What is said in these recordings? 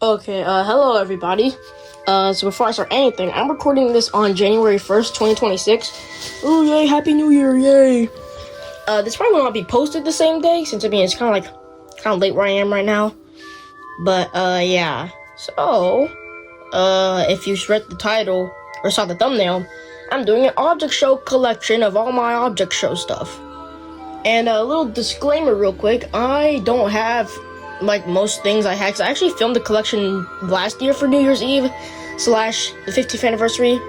Okay, hello everybody. So before I start anything, I'm recording this on January 1st, 2026. Oh yay, Happy New Year, yay! This probably will not be posted the same day, since it's kind of late where I am right now. But, yeah. So, if you read the title, or saw the thumbnail, I'm doing an object show collection of all my object show stuff. And a little disclaimer real quick, I don't have like most things I had, 'cause I actually filmed the collection last year for New Year's Eve / the 50th anniversary,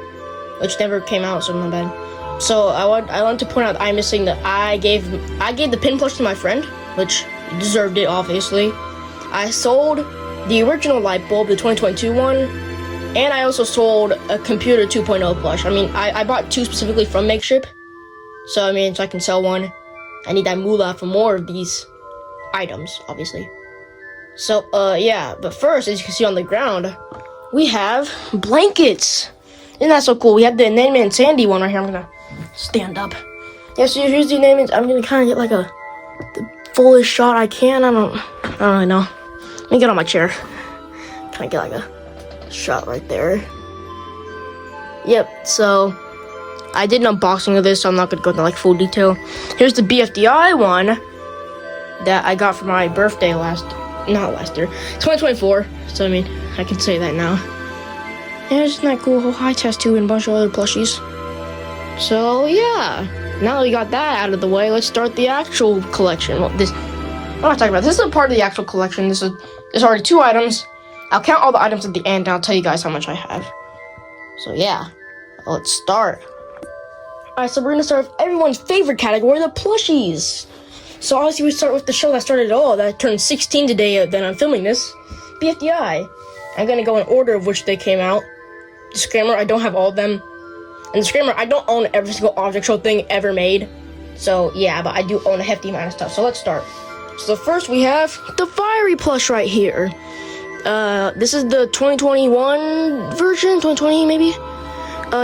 which never came out, so my bad. So I want to point out that I'm missing that I gave the pin plush to my friend, which deserved it, obviously. I sold the original light bulb, the 2022 one, and I also sold a computer 2.0 plush. I bought two specifically from Makeship, so I can sell one. I need that moolah for more of these items, obviously. So, yeah, but first, as you can see on the ground, we have blankets. Isn't that so cool? We have the Name and Sandy one right here. I'm gonna stand up. Yeah, so here's the Name and I'm gonna kind of get like the fullest shot I can. I don't really know. Let me get on my chair. Kind of get like a shot right there. Yep, so I did an unboxing of this, so I'm not gonna go into like full detail. Here's the BFDI one that I got for my birthday not last year, 2024. So I can say that now. Yeah, isn't that cool? Whole high test too, and a bunch of other plushies. So yeah, now that we got that out of the way, let's start the actual collection. Well, I'm not talking about this. Is a part of the actual collection. There's already 2 items. I'll count all the items at the end, and I'll tell you guys how much I have. So yeah, let's start. Alright, so we're gonna start with everyone's favorite category, the plushies. So obviously we start with the show that started it all, that turned 16 today that I'm filming this, BFDI. I'm gonna go in order of which they came out. Disclaimer, I don't have all of them. And disclaimer, I don't own every single object show thing ever made. So yeah, but I do own a hefty amount of stuff, so let's start. So first we have the Fiery plush right here. This is the 2021 version, 2020 maybe?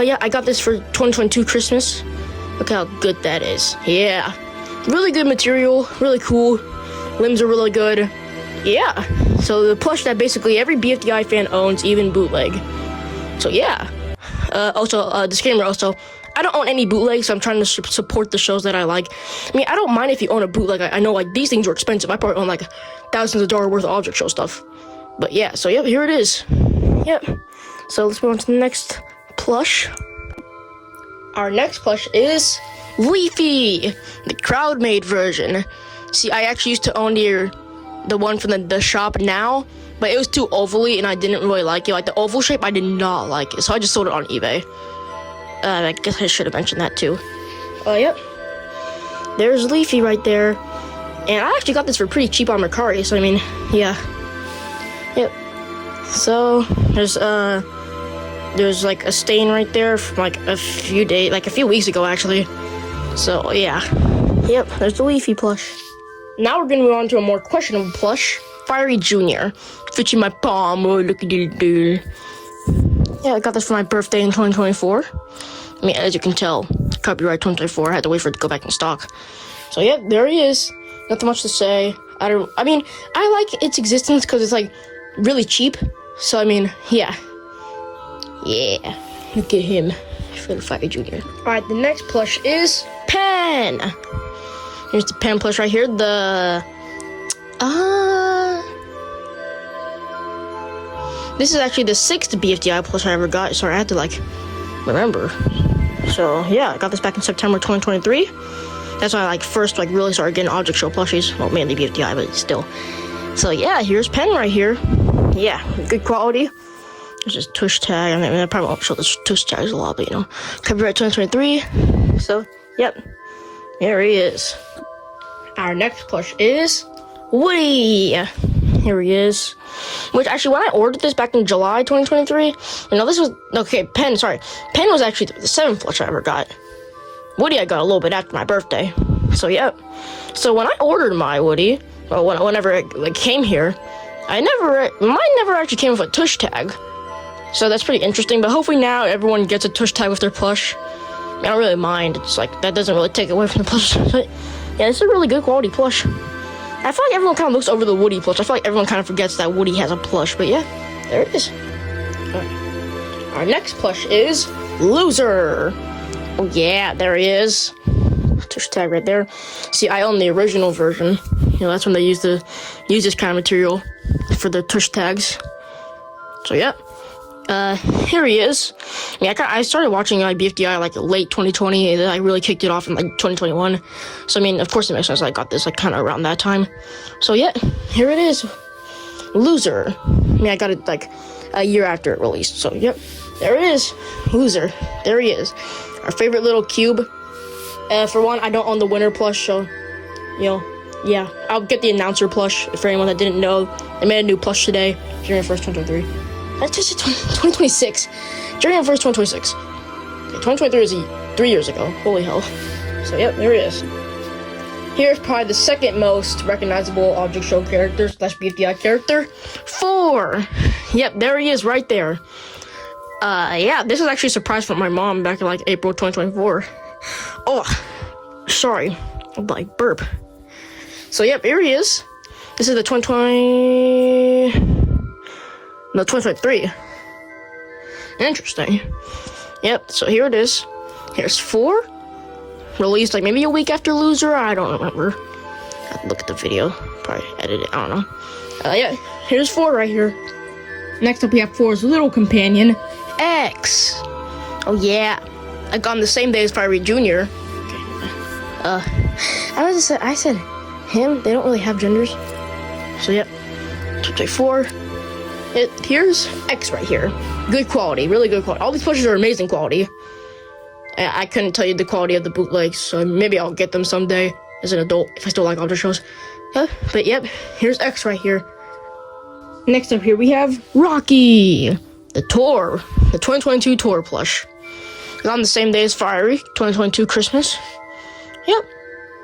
Yeah, I got this for 2022 Christmas. Look how good that is. Yeah. Really good material, really cool. Limbs are really good. Yeah. So the plush that basically every BFDI fan owns, even bootleg. So yeah. Also, disclaimer also, I don't own any bootlegs, so I'm trying to support the shows that I like. I don't mind if you own a bootleg. I know like these things are expensive. I probably own like thousands of dollars worth of object show stuff. But yeah, so yep, here it is. Yep. So let's move on to the next plush. Our next plush is Leafy, the crowd-made version. See, I actually used to own the one from the shop now, but it was too ovally and I didn't really like it. Like the oval shape, I did not like it, so I just sold it on eBay. I guess I should have mentioned that too. Yep. There's Leafy right there. And I actually got this for pretty cheap on Mercari, so yeah. Yep. So, there's like a stain right there from like a few weeks ago actually. So yeah, yep, there's the Leafy plush. Now we're gonna move on to a more questionable plush, Fiery Jr. Fits in my palm, oh look at it dude. Yeah, I got this for my birthday in 2024. As you can tell, copyright 2024, I had to wait for it to go back in stock. So yeah, there he is. Nothing much to say. I like its existence because it's like really cheap. So yeah. Yeah, look at him for the Fiery Jr. Alright, the next plush is Pen. Here's the Pen plush right here. This is actually the 6th BFDI plush I ever got. Sorry, I had to remember. So yeah, I got this back in September 2023. That's when I first really started getting object show plushies. Well, mainly BFDI, but still. So yeah, here's Pen right here. Yeah, good quality. There's this tush tag. I probably won't show the tush tags a lot, but copyright 2023. So, yep, here he is. Our next plush is Woody. Here he is. Which actually, when I ordered this back in July 2023, this was Pen. Sorry, Pen was actually the 7th plush I ever got. Woody I got a little bit after my birthday. So yep. So when I ordered my Woody, or whenever it came here, mine never actually came with a tush tag. So that's pretty interesting, but hopefully now everyone gets a tush tag with their plush. I don't really mind. It's that doesn't really take away from the plush. But yeah, it's a really good quality plush. I feel like everyone kind of looks over the Woody plush. I feel like everyone kind of forgets that Woody has a plush, but yeah, there it is. Right. Our next plush is Loser. Oh yeah, there he is. Tush tag right there. See, I own the original version. You know, that's when they use this kind of material for the tush tags. So yeah. Here he is. I mean, I started watching bfdi like late 2020, and then I really kicked it off in like 2021. So I mean, of course it makes sense I got this like kind of around that time. So yeah, here it is. Loser. I mean, I got it like a year after it released. So yep, there it is. Loser. There he is. Our favorite little cube. For one, I don't own the winner plush, so you know, yeah, I'll get the announcer plush for anyone that didn't know. They made a new plush today, January 1st, 2023. That's just 2026. January 1st, 2026. Okay, 2023 is 3 years ago. Holy hell. So, yep, there it is. Here's probably the second most recognizable object show character / bfdi character. 4. Yep, there he is right there. Yeah, this is actually a surprise from my mom back in like April 2024. Oh, sorry. Like burp. So, yep, here he is. This is the 2023. Interesting. Yep, so here it is. Here's 4. Released like maybe a week after Loser. I don't remember. I have to look at the video. Probably edit it. I don't know. Yeah, here's 4 right here. Next up, we have 4's little companion, X. Oh, yeah. I got on the same day as Fiery Jr. I said him. They don't really have genders. So, yep. 4. Here's X right here. Good quality, really good quality. All these plushes are amazing quality. I couldn't tell you the quality of the bootlegs, so maybe I'll get them someday as an adult if I still like object shows. But yep, here's X right here. Next up here we have Rocky, the 2022 tour plush. It's on the same day as Fiery, 2022 Christmas. Yep.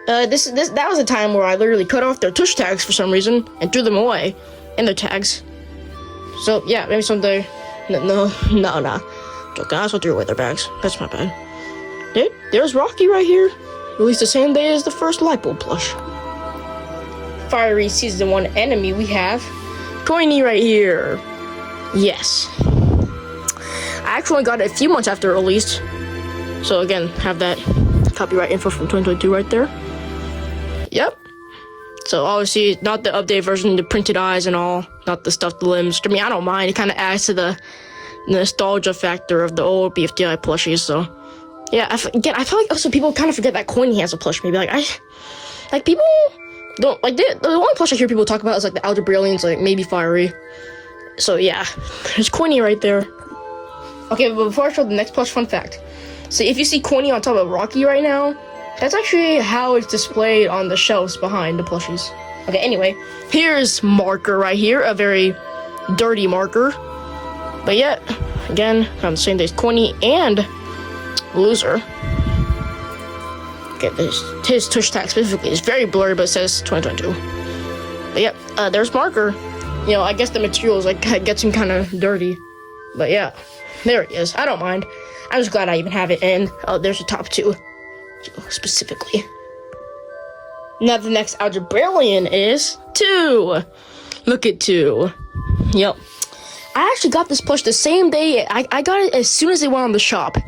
That was a time where I literally cut off their tush tags for some reason and threw them away, and their tags. So yeah, maybe someday. No. Joking, I also threw away their bags. That's my bad. There's Rocky right here. Released the same day as the first Lipo plush. Fiery Season 1 enemy, we have Coiny right here. Yes. I actually got it a few months after it released. So again, have that copyright info from 2022 right there. Yep. So obviously, not the updated version, the printed eyes and all, not the stuffed limbs. I mean, I don't mind. It kind of adds to the nostalgia factor of the old bfdi plushies. So yeah, I feel like also people kind of forget that Coiny has a plush. Maybe people don't like the only plush I hear people talk about is like the Algebraians, like maybe Fiery. So yeah, there's Coiny right there. Okay, but before I show the next plush, fun fact. So if you see Coiny on top of Rocky right now, that's actually how it's displayed on the shelves behind the plushies. Okay, anyway, here's Marker right here, a very dirty marker. But yeah, again, on the same day as Coiny and Loser. Okay, his tush tag specifically is very blurry, but it says 2022. But yeah, there's Marker. You know, I guess the materials like gets him kind of dirty. But yeah, there it is. I don't mind. I'm just glad I even have it. And there's the top 2. Specifically. Now the next Algebraian is 2. Look at 2. Yep. I actually got this plush the same day. I got it as soon as they went on the shop.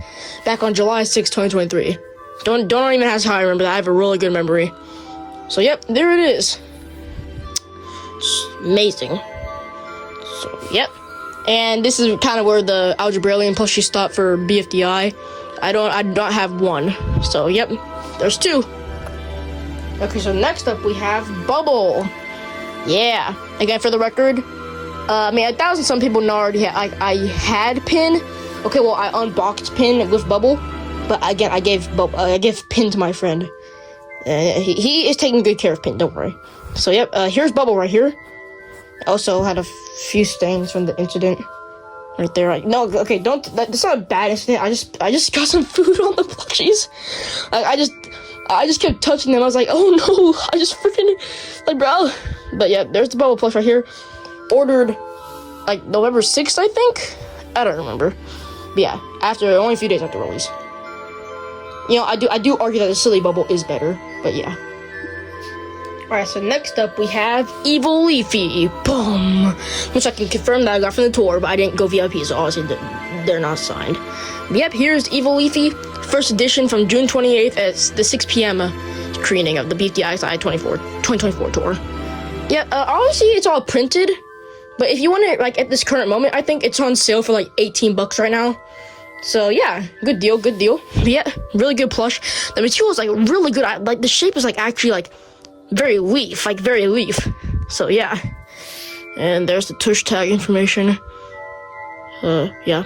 Back on July 6, 2023. Don't even ask how I remember that. I have a really good memory. So yep, there it is. It's amazing. So yep. And this is kind of where the Algebraian plushies stop for bfdi. I don't have 1. So, yep, there's 2. Okay, so next up we have Bubble. Yeah. Again, for the record, I mean, 1,000 some people know already I had Pin. Okay, well, I unboxed Pin with Bubble. But again, I gave Pin to my friend. He is taking good care of Pin, don't worry. So, yep, here's Bubble right here. I also had a few stains from the incident. Right there, no, okay, that's not a bad incident. I just got some food on the plushies. I just kept touching them. I was like, oh no, I just freaking, like, bro. But yeah, there's the Bubble plush right here. Ordered, like, November 6th, I think? I don't remember. But yeah, only a few days after release. You know, I do argue that the Silly Bubble is better, but yeah. Alright, so next up we have Evil Leafy. Boom! Which I can confirm that I got from the tour, but I didn't go VIP, so obviously they're not signed. But yep, here's Evil Leafy, first edition from June 28th at the 6 p.m. Screening of the bfdi 2024 tour. Yeah, obviously it's all printed, but if you want it, like, at this current moment, I think it's on sale for, like, $18 right now. So, yeah, good deal. But yeah, really good plush. The material is, like, really good. Like, the shape is, like, actually, like, very leaf. So, yeah. And there's the tush tag information. Yeah.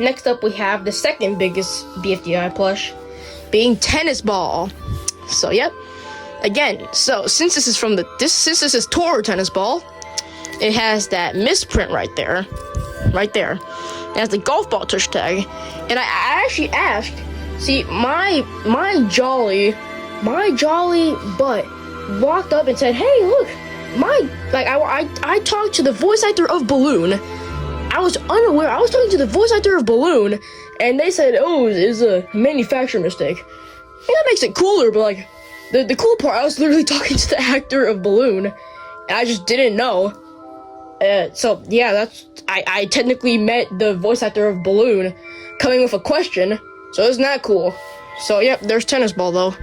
Next up, we have the second biggest BFDI plush, being Tennis Ball. So, yep. Again, so since this is since this is Tour Tennis Ball, it has that misprint right there. It has the golf ball tush tag, and I actually asked. See, my jolly butt walked up and said, "Hey, look, I talked to the voice actor of Balloon." I was unaware. I was talking to the voice actor of Balloon, and they said, "Oh, it's a manufacturer mistake." And that makes it cooler, but like. The cool part, I was literally talking to the actor of Balloon, and I just didn't know. So yeah, I technically met the voice actor of Balloon coming with a question, so isn't that cool? So yep, there's Tennis Ball though.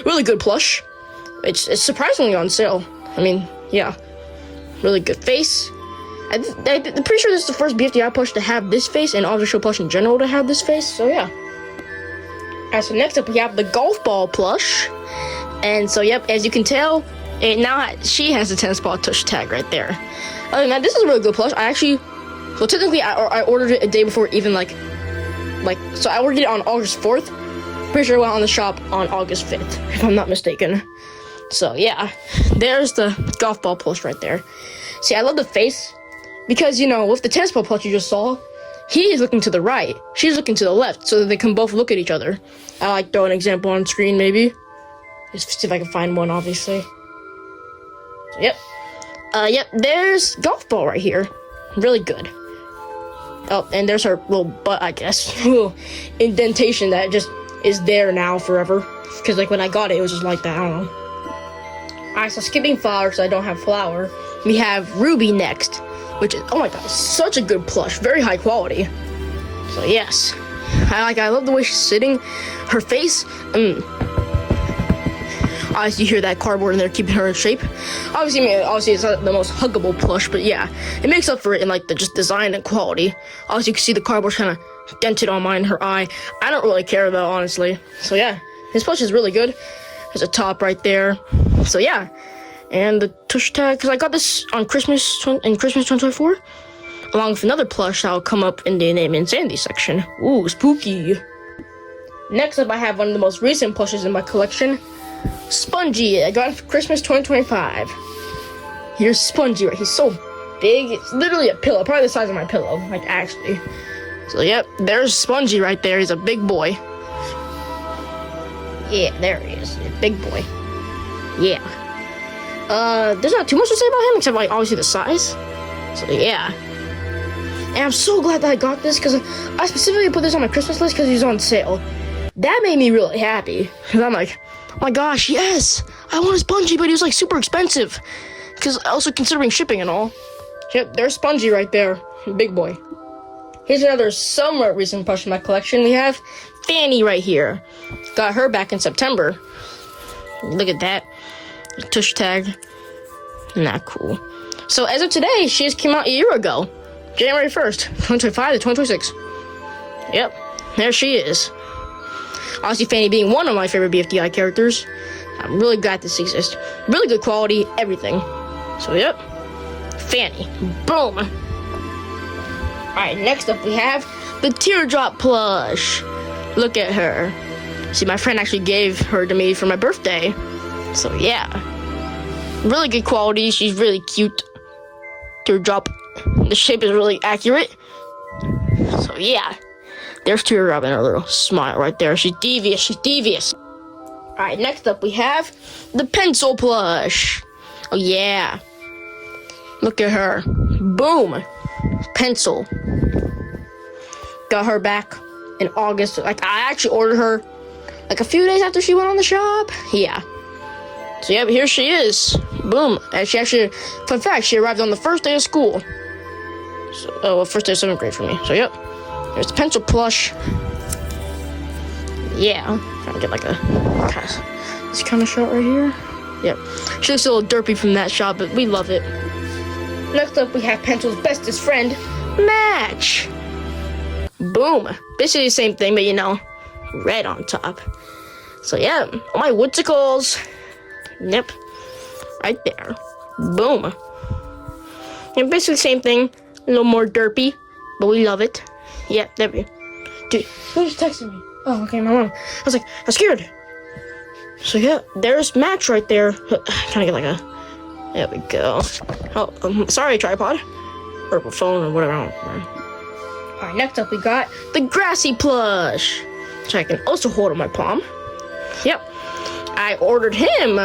Really good plush. It's surprisingly on sale. I mean, yeah, really good face. I'm pretty sure this is the first BFDI plush to have this face, and official plush in general to have this face. So yeah. Alright, so next up we have the golf ball plush. And so, yep, as you can tell, she has the tennis ball tush tag right there. Other than that, this is a really good plush. So technically, I ordered it a day before even, so I ordered it on August 4th. Pretty sure it went on the shop on August 5th, if I'm not mistaken. So, yeah, there's the golf ball plush right there. See, I love the face, because, with the tennis ball plush you just saw, he is looking to the right, she's looking to the left, so that they can both look at each other. I throw an example on screen, maybe. Just see if I can find one, obviously. So, yep. Yep, there's golf ball right here. Really good. Oh, and there's her little butt, I guess. Little indentation that just is there now forever. Because, when I got it, it was just like that. I don't know. Alright, so skipping flower, because I don't have flower. We have Ruby next. Which is, oh my god, such a good plush. Very high quality. So, yes. I love the way she's sitting. Her face, Obviously, you hear that cardboard in there keeping her in shape. Obviously, it's not the most huggable plush, but yeah, it makes up for it in the just design and quality. Obviously, you can see the cardboard kind of dented on her eye. I don't really care though, honestly. So yeah, this plush is really good. There's a top right there. So yeah, and the tush tag, because I got this on Christmas 2024, along with another plush that will come up in the Name and Sandy section. Ooh, spooky. Next up, I have one of the most recent plushes in my collection. Spongy. I got it for Christmas 2025. Here's Spongy, right? He's so big. It's literally a pillow, probably the size of my pillow, actually. So, yep, there's Spongy right there. He's a big boy. Yeah, there he is. Big boy. Yeah. There's not too much to say about him, except, obviously the size. So, yeah. And I'm so glad that I got this, because I specifically put this on my Christmas list because he was on sale. That made me really happy, because I'm like, oh my gosh, yes! I want a Spongy, but he was, super expensive. Because also considering shipping and all. Yep, there's Spongy right there. Big boy. Here's another somewhat recent plush in my collection. We have Fanny right here. Got her back in September. Look at that. Tush tag. Not cool. So as of today, she just came out a year ago. January 1st, 2025 to 2026. Yep, there she is. Obviously, Fanny being one of my favorite BFDI characters. I'm really glad this exists. Really good quality, everything. So, yep. Fanny. Boom. Alright, next up we have the Teardrop plush. Look at her. See, my friend actually gave her to me for my birthday. So, yeah. Really good quality. She's really cute. Teardrop. The shape is really accurate. So, yeah. There's Teardrop and her little smile right there. She's devious. Alright, next up we have the Pencil plush. Oh, yeah. Look at her. Boom. Pencil. Got her back in August. I actually ordered her, a few days after she went on the shop. Yeah. So yeah, here she is. Boom. And she actually, fun fact, she arrived on the first day of school. So, first day of 7th grade for me. So yep. Here's the pencil plush. Yeah. I'm trying to get like this kind of shot right here. Yep. She looks a little derpy from that shot, but we love it. Next up, we have Pencil's bestest friend, Match. Boom. Basically the same thing, but you know, red on top. So yeah, my woodsicles. Yep. Right there. Boom. And basically the same thing. A little more derpy, but we love it. Yeah, there we go. Dude, who just texted me? Oh, okay, my mom. I was like, I'm scared. So yeah, there's Match right there. Kind of get like a... There we go. Oh, sorry, tripod. Or phone or whatever. Alright, next up we got the Grassy plush. Which I can also hold in my palm. Yep. I ordered him.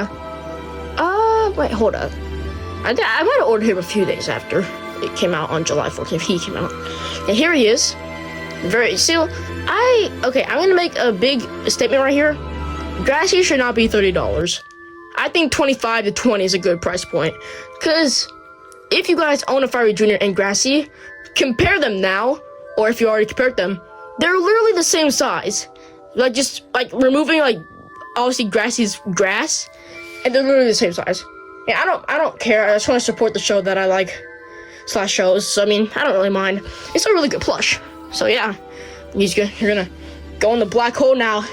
Wait, hold up. I might have ordered him a few days after it came out on July 14th. He came out. And here he is. Okay, I'm gonna make a big statement right here. Grassy should not be $30. I think 25 to 20 is a good price point. Because if you guys own a Fiery Jr. and Grassy, compare them now, or if you already compared them, they're literally the same size. Like, just, like, removing, like, obviously Grassy's grass, and they're literally the same size. Yeah, I don't care. I just want to support the show that I like, / shows. So, I mean, I don't really mind. It's a really good plush. So, yeah. You're gonna go in the black hole now.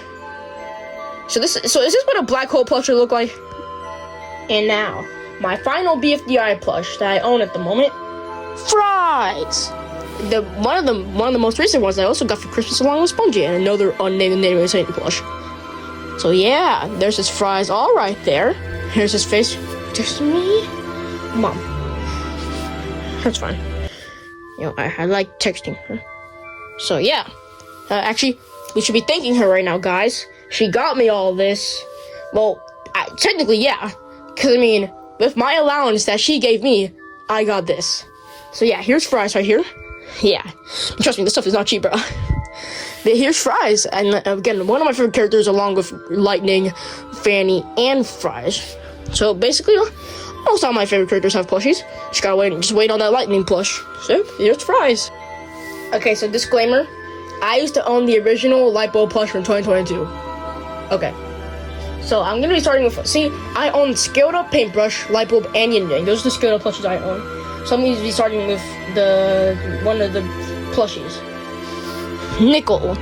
So is this what a black hole plush would look like? And now, my final BFDI plush that I own at the moment, Fries. One of the most recent ones I also got for Christmas along with Spongy and another unnamed Miscellaneous plush. So yeah, there's his Fries all right there. Here's his face. Just me, Mom. That's fine. You know, I like texting her. So yeah, actually, we should be thanking her right now, guys. She got me all this. Well, technically, yeah. Because, I mean, with my allowance that she gave me, I got this. So, yeah, here's Fries right here. Yeah. Trust me, this stuff is not cheap, bro. But here's Fries. And, again, one of my favorite characters along with Lightning, Fanny, and Fries. So, basically, almost all my favorite characters have plushies. Just wait on that Lightning plush. So, here's Fries. Okay, so disclaimer. I used to own the original Light Bulb plush from 2022. Okay. So I'm gonna be starting with, I own Scaled Up Paintbrush, Light Bulb, and Yin Yang. Those are the Scaled Up plushies I own. So I'm gonna be starting with one of the plushies. Nickel.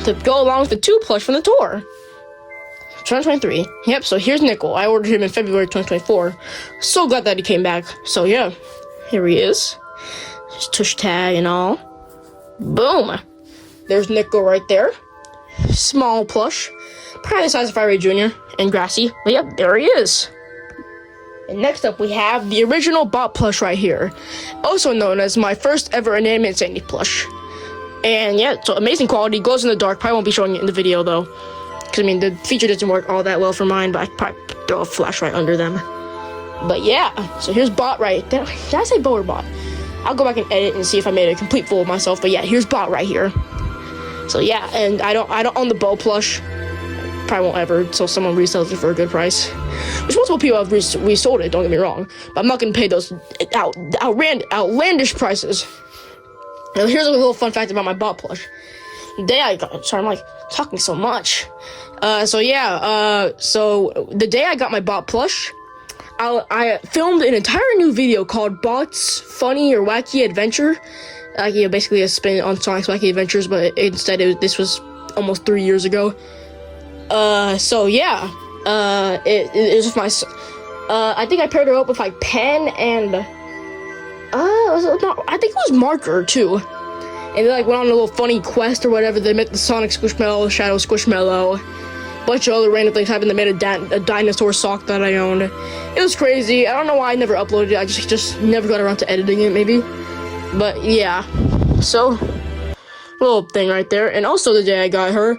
To go along with the 2 plush from the tour. 2023. Yep, so here's Nickel. I ordered him in February 2024. So glad that he came back. So yeah, here he is. His tush tag and all. Boom. There's Nickel right there. Small plush. Probably the size of Fiery Jr. and Grassy. But yep, there he is. And next up, we have the original bot plush right here. Also known as my first ever animated Sandy plush. And yeah, so amazing quality. Glows in the dark. Probably won't be showing it in the video though. Because I mean, the feature doesn't work all that well for mine. But I probably throw a flash right under them. But yeah, so here's bot right there. Did I say Bo or bot? I'll go back and edit and see if I made a complete fool of myself. But yeah, here's bot right here. So yeah, and I don't own the Bo plush. Probably won't ever until someone resells it for a good price. Which multiple people have resold it, don't get me wrong. But I'm not going to pay those outlandish prices. Now here's a little fun fact about my bot plush. The day I got... Sorry, I'm like talking so much. So the day I got my bot plush, I filmed an entire new video called Bot's Funny or Wacky Adventure. Basically a spin on Sonic's Wacky Adventures, but instead this was almost 3 years ago. So yeah, it is with my, I think I paired her up with like pen and, I think it was marker too. And they like went on a little funny quest or whatever. They met the Sonic Squishmallow, Shadow Squishmallow, bunch of other random things happened. They made a dinosaur sock that I owned. It was crazy. I don't know why I never uploaded it. I just never got around to editing it maybe. But yeah, so, little thing right there. And also the day I got her,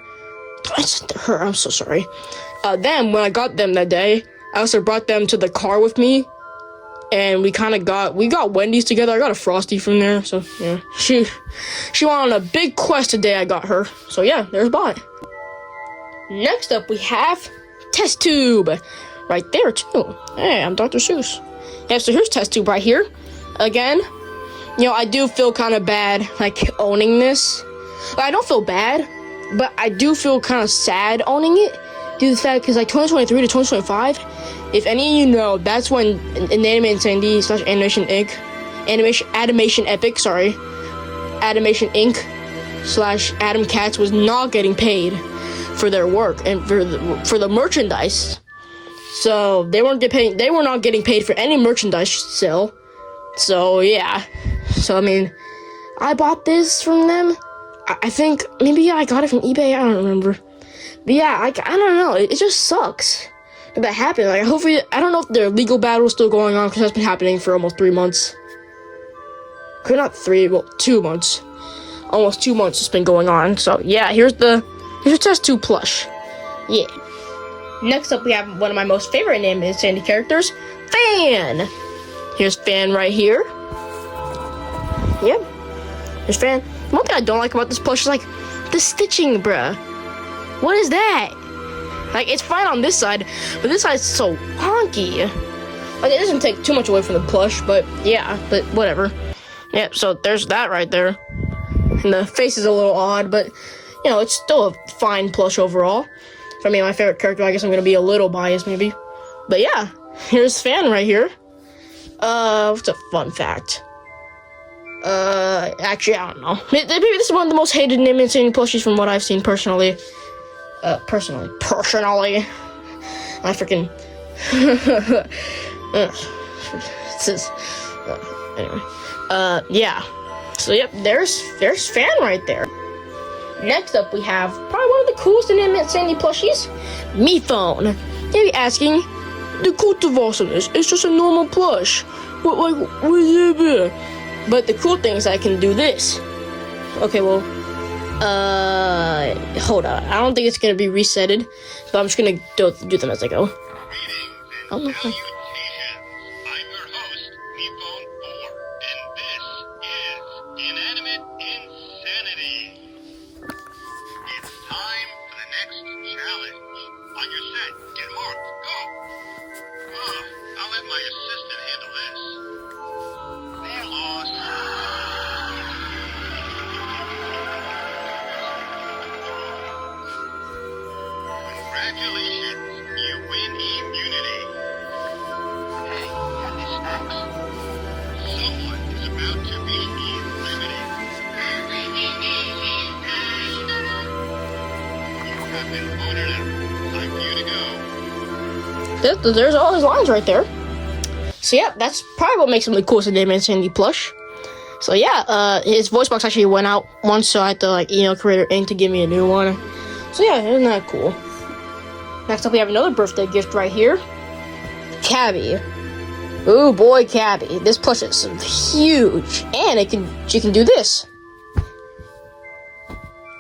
I said to her, I'm so sorry. Then, when I got them that day, I also brought them to the car with me. And we got Wendy's together. I got a Frosty from there. So, yeah. She went on a big quest the day I got her. So, yeah, there's Bot. Next up, we have Test Tube. right there too. Hey, I'm Dr. Seuss. Yeah, so here's test tube right here. Again, you know, I do feel kind of bad, like, owning this. Like, I don't feel bad, but I do feel kind of sad owning it due to the fact, because, like, 2023 to 2025, if any of you know, that's when Inanimate Insanity / Animation Inc. Animation Epic, Animation Inc. / Adam Katz was not getting paid for their work and for the merchandise. So they were not getting paid for any merchandise sale. So yeah. So I mean, I bought this from them. I think maybe I got it from eBay. I don't remember. But yeah, I don't know. It just sucks that happened. Like, hopefully, I don't know if their legal battle is still going on, because that's been happening for almost 3 months. Not 3, well, 2 months. Almost 2 months it's been going on. So yeah, here's your test tube plush. Yeah. Next up, we have one of my most favorite Animated Insanity characters, Fan. Here's Fan right here. Yep. Here's Fan. One thing I don't like about this plush is, like, the stitching, bruh. What is that? Like, it's fine on this side, but this side's so wonky. Like, it doesn't take too much away from the plush, but yeah, but whatever. Yep, so there's that right there. And the face is a little odd, but, you know, it's still a fine plush overall. For me, my favorite character, I guess I'm gonna be a little biased, maybe. But yeah, here's Fan right here. What's a fun fact? Actually, I don't know. Maybe this is one of the most hated Animated Insanity plushies from what I've seen personally. Personally. I freaking... anyway. Yeah. So, yep, there's Fan right there. Next up, we have probably one of the coolest Animated Insanity plushies, Me Phone. You'll be asking, the cult of awesomeness, it's just a normal plush. What is it? But the cool thing is I can do this. Okay, well, hold on. I don't think it's gonna be resetted, but I'm just gonna do them as I go. Oh, no. I'm your host, Mephone 4, and this is Inanimate Insanity. It's time for the next challenge. On your set, get marked, go! I'll let my assistant handle this. They're lost. Congratulations, you win immunity. Hey, have these snacks. Someone is about to be eliminated. You have been voted out. Time for you to go. There's all his lines right there. So yeah, that's probably what makes him the coolest Animated Insanity plush. So yeah, his voice box actually went out once, so I had to, like, email Creator Inc. to give me a new one. So yeah, isn't that cool? Next up, we have another birthday gift right here. Cabby. Ooh boy, Cabby. This plush is huge, and she can do this.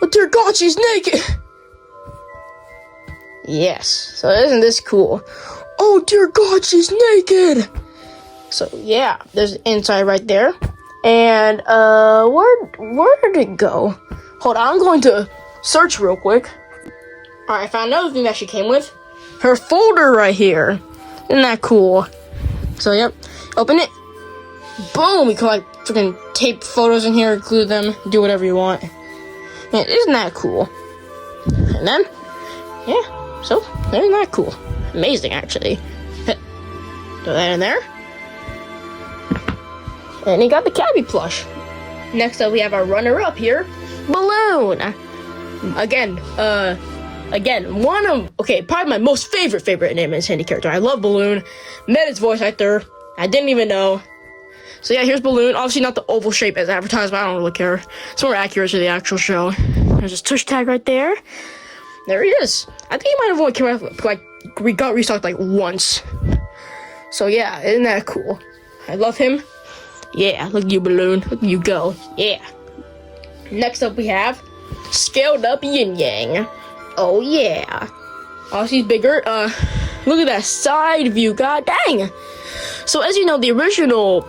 Oh dear God, she's naked. Yes. So isn't this cool? Oh dear God, she's naked. So yeah, there's the inside right there. And where did it go? Hold on, I'm going to search real quick. Alright, I found another thing that she came with. Her folder right here. Isn't that cool? So yep, open it. Boom, you can, like, freaking tape photos in here, include them, do whatever you want. Man, isn't that cool? And then, yeah, so isn't that cool? Amazing, actually. Throw that in there. And you got the Cabby plush. Next up, we have our runner-up here, Balloon. Again, probably my most favorite Animated Insanity character. I love Balloon. Met his voice actor. I didn't even know. So yeah, here's Balloon. Obviously not the oval shape as advertised, but I don't really care. It's more accurate to the actual show. There's his tush tag right there. There he is. I think he might have only came out, like, we got restocked, like, once. So yeah, isn't that cool? I love him. Yeah, look at you, Balloon. Look at you go. Yeah. Next up, we have Scaled Up Yin Yang. Oh yeah. Oh, she's bigger. Look at that side view. God dang. So as you know, the original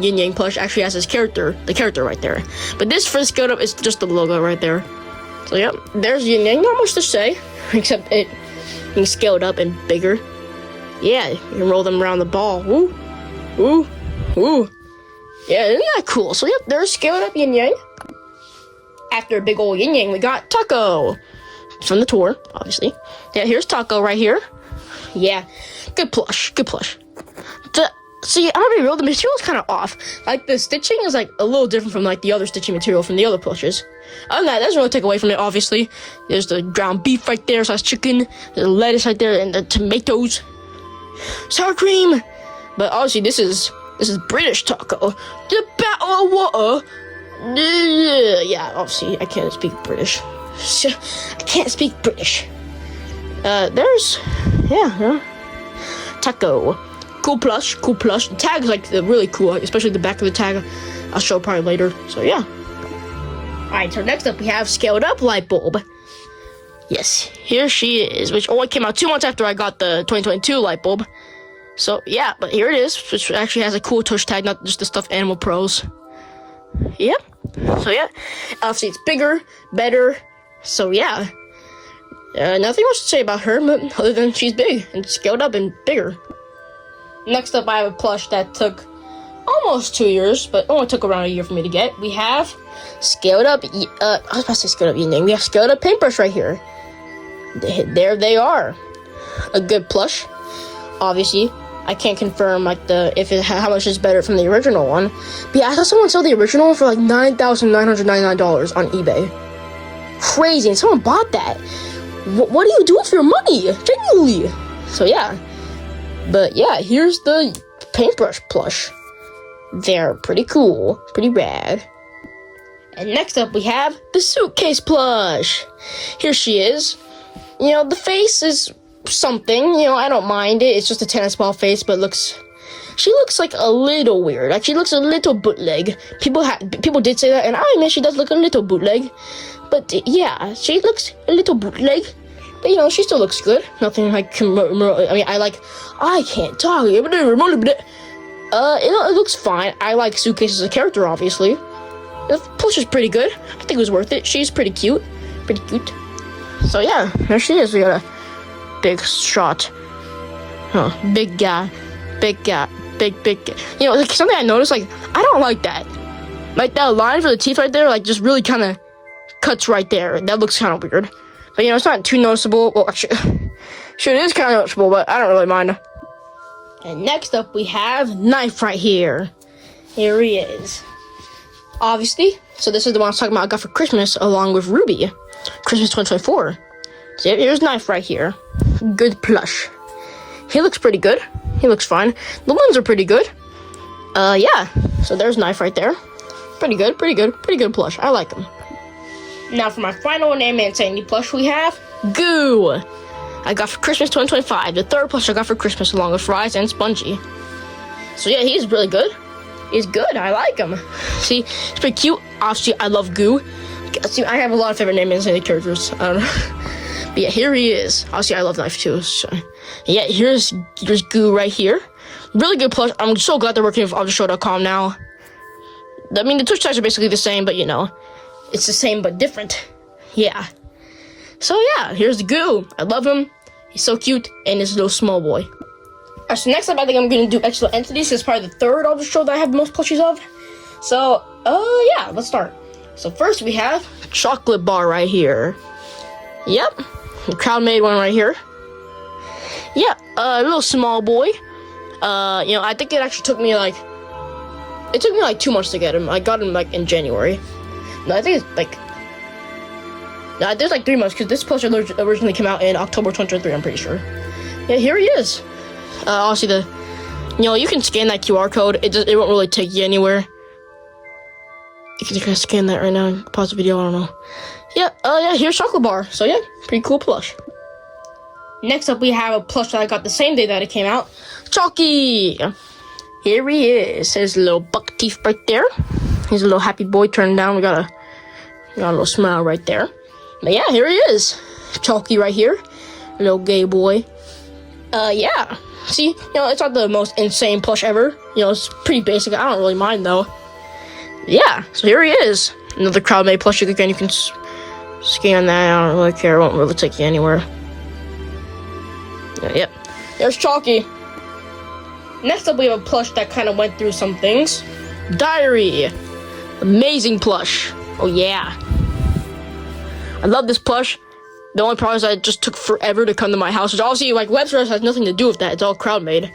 Yin Yang plush actually has his character, the character right there. But this for Scaled Up is just the logo right there. So yep, there's Yin Yang. Not much to say, except it being scaled up and bigger. Yeah, you can roll them around the ball. Woo, woo, woo. Yeah, isn't that cool? So yep, there's scaled up yin yang. After a big old yin yang, we got Taco from the tour, obviously. Yeah, here's Taco right here. Yeah, good plush, good plush. See, I'm gonna be real, the material's kind of off. Like, the stitching is, like, a little different from, like, the other stitching material from the other plushes. Other than that, doesn't really take away from it, obviously. There's the ground beef right there, / chicken, the lettuce right there, and the tomatoes. Sour cream! But obviously, this is British Taco. The battle of water. Yeah, obviously, I can't speak British. I can't speak British. There's, yeah. Taco. Cool plush, cool plush. The tag is like really cool, especially the back of the tag. I'll show probably later. So yeah. Alright, so next up we have scaled up light bulb. Yes, here she is, which only came out 2 months after I got the 2022 light bulb. So yeah, but here it is, which actually has a cool tush tag, not just the stuffed animal pros. Yep. So yeah, obviously it's bigger, better. So yeah. Nothing much to say about her, but other than she's big and scaled up and bigger. Next up, I have a plush that took almost 2 years, but only took around a year for me to get. We have scaled up, I was about to say scaled up yin. We have scaled up paintbrush right here. There they are. A good plush. Obviously, I can't confirm like how much is better from the original one. But yeah, I saw someone sell the original for like $9,999 on eBay. Crazy, and someone bought that. What do you do with your money? Genuinely. So yeah. But yeah, here's the paintbrush plush. They're pretty cool, pretty rad. And next up we have the suitcase plush. Here she is. You know, the face is something, you know, I don't mind it. It's just a tennis ball face, but she looks like a little weird. Like, she looks a little bootleg. People did say that, and I admit she does look a little bootleg. But yeah, she looks a little bootleg. But, you know, she still looks good. Nothing like, I can't talk. It looks fine. I like Suitcase as a character, obviously. The plush is pretty good. I think it was worth it. She's pretty cute. Pretty cute. So, yeah, there she is. We got a big shot. Big guy. Big guy. Big guy. You know, like, something I noticed, like, I don't like that. Like, that line for the teeth right there, like, just really kind of cuts right there. That looks kind of weird. But, you know, it's not too noticeable. Well, actually, sure, it is kind of noticeable, but I don't really mind. And next up, we have Knife right here. Here he is. Obviously, so this is the one I was talking about I got for Christmas, along with Ruby. Christmas 2024. So here's Knife right here. Good plush. He looks pretty good. He looks fine. The limbs are pretty good. Yeah. So there's Knife right there. Pretty good, pretty good, pretty good plush. I like him. Now for my final name and Insanity plush, we have Goo. I got for Christmas 2025. The third plush I got for Christmas along with Fries and Spongy. So yeah, he's really good. He's good. I like him. See, he's pretty cute. Obviously, I love Goo. See, I have a lot of favorite name and Insanity characters. I don't know. But yeah, here he is. Obviously, I love Knife too. So yeah, here's Goo right here. Really good plush. I'm so glad they're working with ObjectShow.com now. I mean, the Twitch tags are basically the same, but you know, it's the same but different. Yeah. So yeah, here's Goo. I love him. He's so cute, and he's a little small boy. Alright, so next up, I think I'm gonna do Extra Entities. It's probably the third Object Show that I have the most plushies of. So, yeah, let's start. So first we have Chocolate Bar right here. Yep, the crowd made one right here. Yeah, a little small boy. You know, I think it actually took me like 2 months to get him. I got him like in January. No, I think it's like, no, there's like 3 months because this plush originally came out in October 2023, I'm pretty sure. Yeah, here he is. Obviously you know, you can scan that QR code. It won't really take you anywhere. You can scan that right now and pause the video, I don't know. Yeah, yeah, here's Chocolate Bar. So yeah, pretty cool plush. Next up, we have a plush that I got the same day that it came out. Chalky! Here he is. His little buck teeth right there. He's a little happy boy turned down. We got a little smile right there. But yeah, here he is. Chalky right here. Little gay boy. Yeah. See, you know, it's not the most insane plush ever. You know, it's pretty basic. I don't really mind, though. Yeah, so here he is. Another crowd-made plushie. Again, you can scan that. I don't really care. It won't really take you anywhere. Yep. There's Chalky. Next up, we have a plush that kind of went through some things. Diary. Amazing plush. Oh, yeah. I love this plush. The only problem is that it just took forever to come to my house, which obviously, like, website has nothing to do with that. It's all crowd made.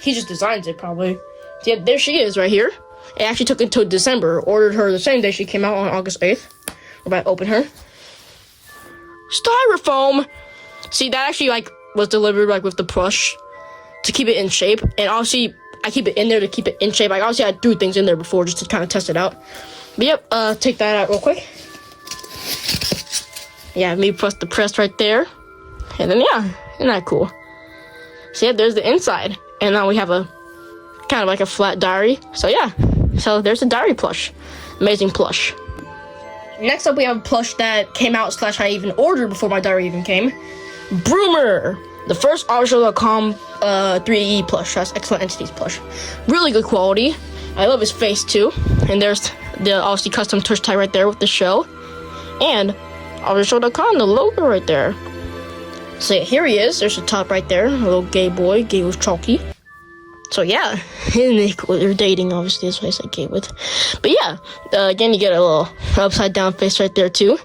He just designs it, probably. So, yeah, there she is right here. It actually took until December. Ordered her the same day she came out on August 8th. We're about to open her. Styrofoam! See, that actually, like, was delivered, like, with the plush to keep it in shape. And obviously, I keep it in there to keep it in shape. Like, obviously, I threw things in there before just to kind of test it out. But, yep, take that out real quick. Yeah, me press the press right there. And then, yeah, isn't that cool? So, yeah, there's the inside. And now we have a kind of like a flat diary. So, yeah. So, there's the diary plush. Amazing plush. Next up, we have a plush that came out / I even ordered before my diary even came. Broomer. The first official.com 3E plush. That's Excellent Entities plush. Really good quality. I love his face, too. And there's the obviously custom tush tag right there with the show. And official.com, the logo right there. So yeah, here he is. There's the top right there. A little gay boy. Gay with chalky. So yeah, they're dating, obviously. That's why I said gay with. But yeah, again, you get a little upside down face right there too.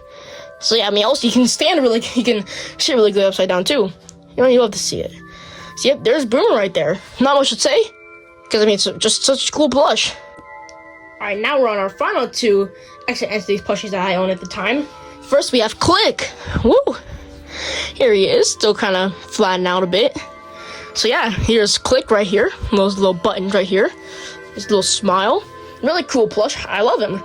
So yeah, I mean, also you can you can sit really good upside down too. You love to see it. So yep, there's Boomer right there. Not much to say, because I mean, it's just such a cool plush. Alright, now we're on our final 2 Excellent Entities plushies that I own at the time. First, we have Click. Woo! Here he is, still kind of flattened out a bit. So yeah, here's Click right here. Those little buttons right here. His little smile. Really cool plush. I love him.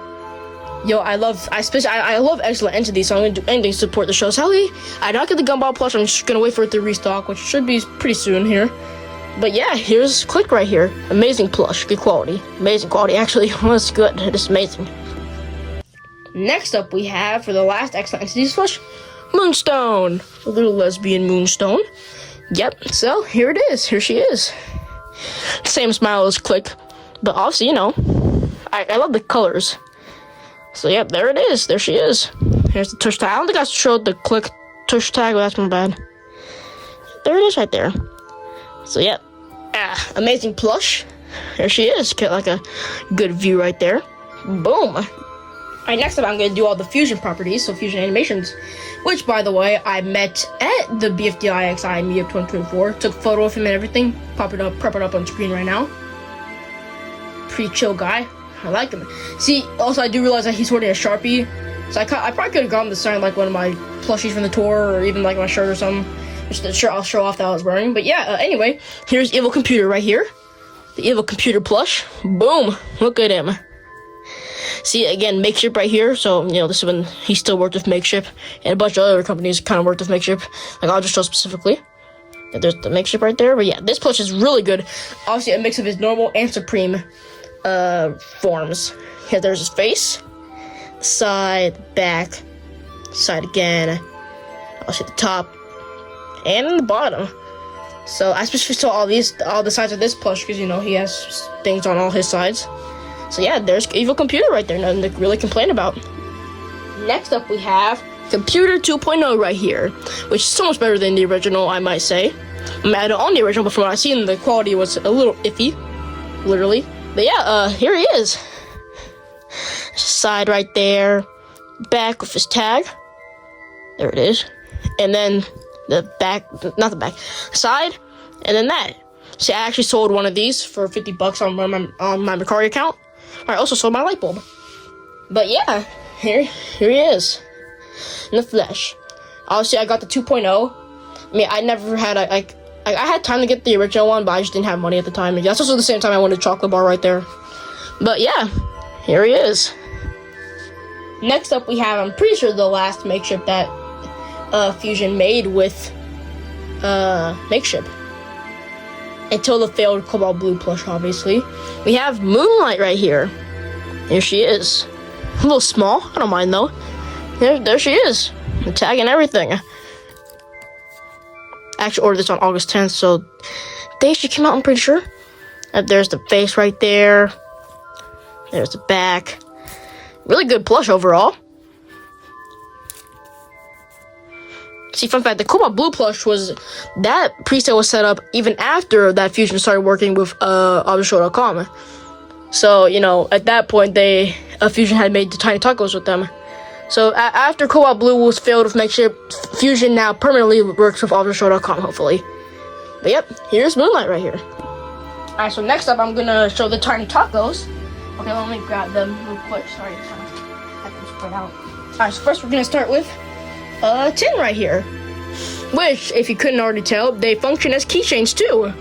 Yo, I love Excellent Entities, so I'm gonna do anything to support the show. Sadly, I don't get the Gumball plush. I'm just gonna wait for it to restock, which should be pretty soon here. But yeah, here's Click right here. Amazing plush. Good quality. Amazing quality, actually. Well, it's good. It's amazing. Next up, we have, for the last Excellent Entities plush, Moonstone. A little lesbian Moonstone. Yep, so here it is. Here she is. Same smile as Click. But obviously, I love the colors. So yep, there it is. There she is. Here's the tush tag. I don't think I showed the Click tush tag, but that's my bad. There it is right there. So yep. Amazing plush. There she is. Get like a good view right there. Boom. Alright, next up I'm going to do all the Fusion properties, so Fusion animations, which, by the way, I met at the bfdi xi meetup 2024. Took a photo of him and everything. Prep it up on screen right now. Pretty chill guy. I like him. See, also I do realize that he's holding a Sharpie, so I probably could have gotten to sign like one of my plushies from the tour, or even like my shirt or something. Just the shirt I'll show off that I was wearing. But yeah, anyway, here's Evil Computer right here. The Evil Computer plush. Boom. Look at him. See, again, Makeshift right here. So, this is when he still worked with Makeshift. And a bunch of other companies kind of worked with Makeshift. Like, I'll just show specifically. There's the Makeshift right there. But yeah, this plush is really good. Obviously, a mix of his normal and Supreme forms. Here, there's his face. Side, back, side again. Obviously, the top. And the bottom. So, I especially saw all the sides of this plush. Because, he has things on all his sides. So yeah, there's Evil Computer right there, nothing to really complain about. Next up we have Computer 2.0 right here, which is so much better than the original, I might say. I mean, I don't own the original, but from what I've seen, the quality was a little iffy, literally. But yeah, here he is. Side right there, back with his tag. There it is. And then the back, not the back, side, and then that. See, I actually sold one of these for $50 on my Mercari account. I also sold my light bulb. But yeah, here he is. In the flesh. Obviously, I got the 2.0. I mean, I never had I had time to get the original one, but I just didn't have money at the time. And that's also the same time I wanted a chocolate bar right there. But yeah, here he is. Next up we have, I'm pretty sure, the last Makeshift that Fusion made with Makeshift. Until the failed Cobalt Blue plush, obviously. We have Moonlight right here. Here she is. A little small. I don't mind, though. There she is. The tag and everything. I actually ordered this on August 10th, so day she came out, I'm pretty sure. There's the face right there. There's the back. Really good plush overall. See, fun fact, the Cobalt Blue plush that presale was set up even after that Fusion started working with Obviously.com. So, you know, at that point, Fusion had made the Tiny Tacos with them. So, after Cobalt Blue was filled with makeshift, Fusion now permanently works with Obviously.com, hopefully. But yep, here's Moonlight right here. Alright, so next up, I'm gonna show the Tiny Tacos. Okay, let me grab them real quick. Sorry, I have them spread out. Alright, so first we're gonna start with tin right here, which, if you couldn't already tell, they function as keychains too.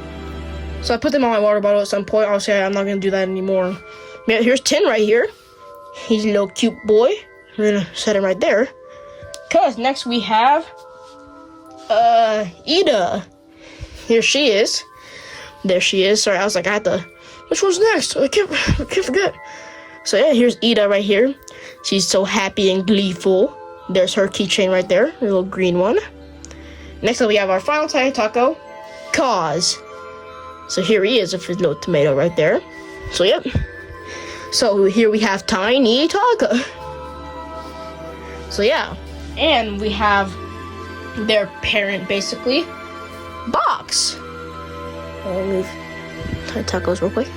So I put them on my water bottle at some point. Obviously, I'm not gonna do that anymore. Yeah, here's Tin right here. He's a little cute boy. We're gonna set him right there. Cause next we have Ida. Here she is. There she is. Sorry, I was like, which one's next? I can't forget. So yeah, here's Ida right here. She's so happy and gleeful. There's her keychain right there, a little green one. Next up, we have our final Tiny Taco, Cause. So here he is with his little tomato right there. So yep. So here we have Tiny Taco. So yeah, and we have their parent basically, Box. I'll move Tiny Tacos real quick.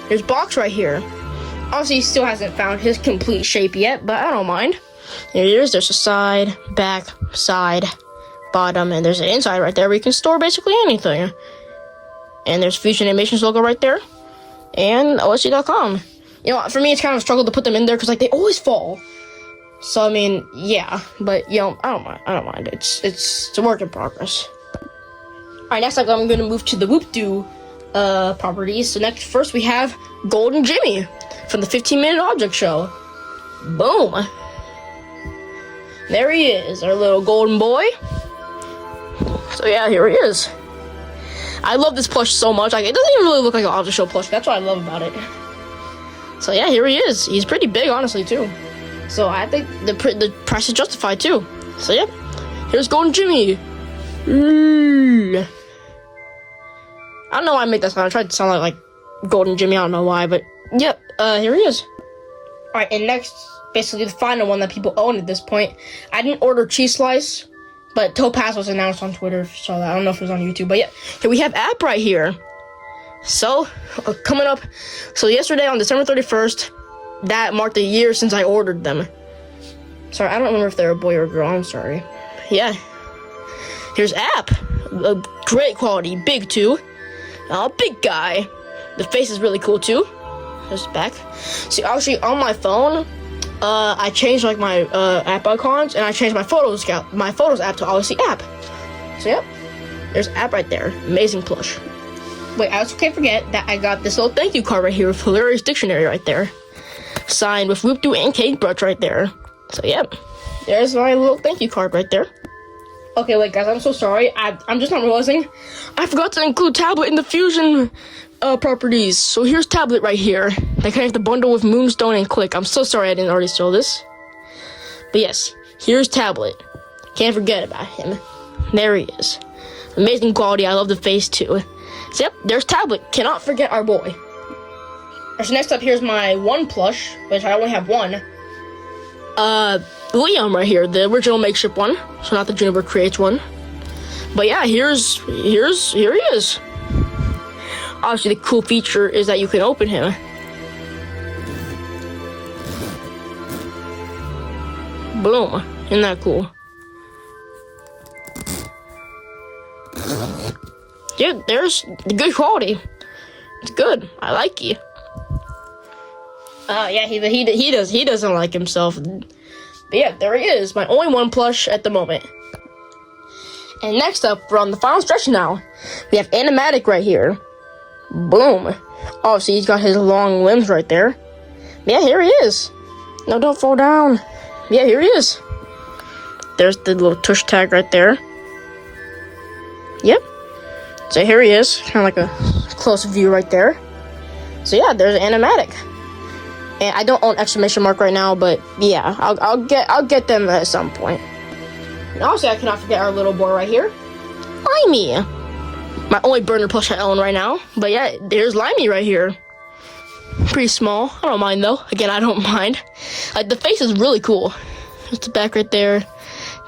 There's Box right here. Obviously, he still hasn't found his complete shape yet, but I don't mind. There it is. There's a side, back, side, bottom, and there's an inside right there where you can store basically anything. And there's Fusion Animations logo right there, and OSC.com. You know, for me, it's kind of a struggle to put them in there because like they always fall. So I mean, yeah, but you know, I don't mind. It's a work in progress. All right, next up, I'm gonna move to the Whoop-Doo properties. So first we have Golden Jimmy from the 15-minute object show. Boom. There he is, our little golden boy. So yeah, here he is. I love this plush so much. Like, it doesn't even really look like an object show plush. That's what I love about it. So yeah, here he is. He's pretty big, honestly, too. So I think the price is justified too. So yep, here's Golden Jimmy. I don't know why I made that sound. I tried to sound like Golden Jimmy. I don't know why, but yep. Here he is. All right, and next, basically the final one that people own at this point. I didn't order cheese slice, but Topaz was announced on Twitter, so I don't know if it was on YouTube. But yeah, here we have App right here. So coming up, so yesterday on December 31st, that marked a year since I ordered them. Sorry, I don't remember if they're a boy or a girl. I'm sorry. Yeah. Here's App. Great quality. Big too. Big guy. The face is really cool too. There's the back. See, actually on my phone, I changed like my app icons, and I changed my photos app to Odyssey app. So yep. There's App right there. Amazing plush. Wait, I also can't forget that I got this little thank you card right here with Hilarious Dictionary right there. Signed with Whoop-Doo and Cake Brutch right there. So yep, there's my little thank you card right there. Okay, wait guys, I'm so sorry. I'm just not realizing I forgot to include Tablet in the Fusion properties. So here's Tablet right here. I connect the bundle with Moonstone and Click. I'm so sorry I didn't already show this. But yes, here's Tablet. Can't forget about him. There he is. Amazing quality. I love the face too. So yep, there's Tablet. Cannot forget our boy. So next up, here's my one plush, which I only have one. Liam right here, the original makeshift one, so not the Juniper Creates one. But yeah, here he is. Obviously, the cool feature is that you can open him. Boom! Isn't that cool? Yeah, there's the good quality. It's good. I like it. Yeah, he doesn't like himself. But yeah, there he is. My only one plush at the moment. And next up, we're on the final stretch now. We have Animatic right here. Boom. Obviously, he's got his long limbs right there. Yeah, here he is. No, don't fall down. Yeah, here he is. There's the little tush tag right there. Yep. So here he is. Kind of like a close view right there. So yeah, there's Animatic. And I don't own exclamation mark right now, but yeah, I'll get them at some point. And also, I cannot forget our little boy right here, Limey. My only burner plush I own right now. But yeah, there's Limey right here. Pretty small. I don't mind though. Again, I don't mind. Like the face is really cool. There's the back right there.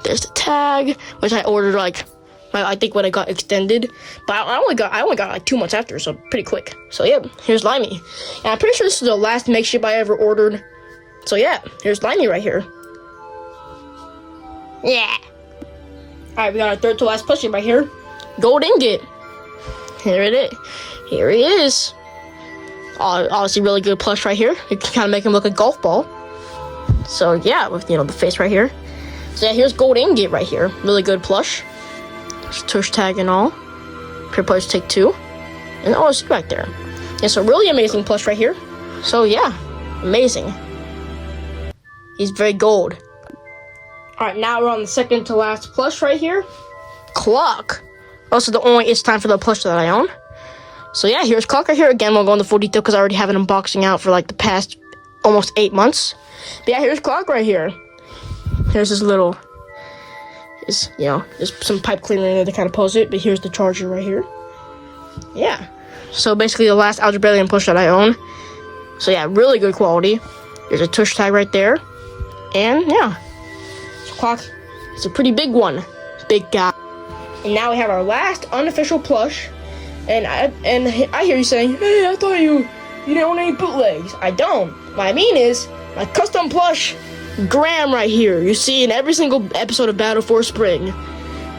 There's the tag, which I ordered like, I think when it got extended, but I only got like 2 months after, so pretty quick. So yeah, here's Limey, and I'm pretty sure this is the last makeshift I ever ordered. So yeah, here's Limey right here. Yeah. All right, we got our third to last plushie right here, Gold Ingot. Here it is. Here he is. Obviously, really good plush right here. You can kind of make him look like a golf ball. So yeah, with the face right here. So yeah, here's Gold Ingot right here. Really good plush. There's tush tag and all. Pre-plush take 2. And OSC back there. Yeah, so really amazing plush right here. So yeah, amazing. He's very gold. Alright, now we're on the second to last plush right here. Clock. Also the only it's time for the plush that I own. So yeah, here's Clock right here. Again, we'll go into full detail because I already have an unboxing out for like the past almost 8 months. But yeah, here's Clock right here. Here's his little, there's some pipe cleaner in there to kind of pose it, but here's the charger right here. Yeah. So basically the last Algebraian plush that I own. So yeah, really good quality. There's a tush tag right there. And yeah. So Clock, it's a pretty big one. Big guy. And now we have our last unofficial plush. And I hear you saying, hey, I thought you didn't own any bootlegs. I don't. What I mean is, my custom plush, Graham right here. You see in every single episode of Battle for Spring.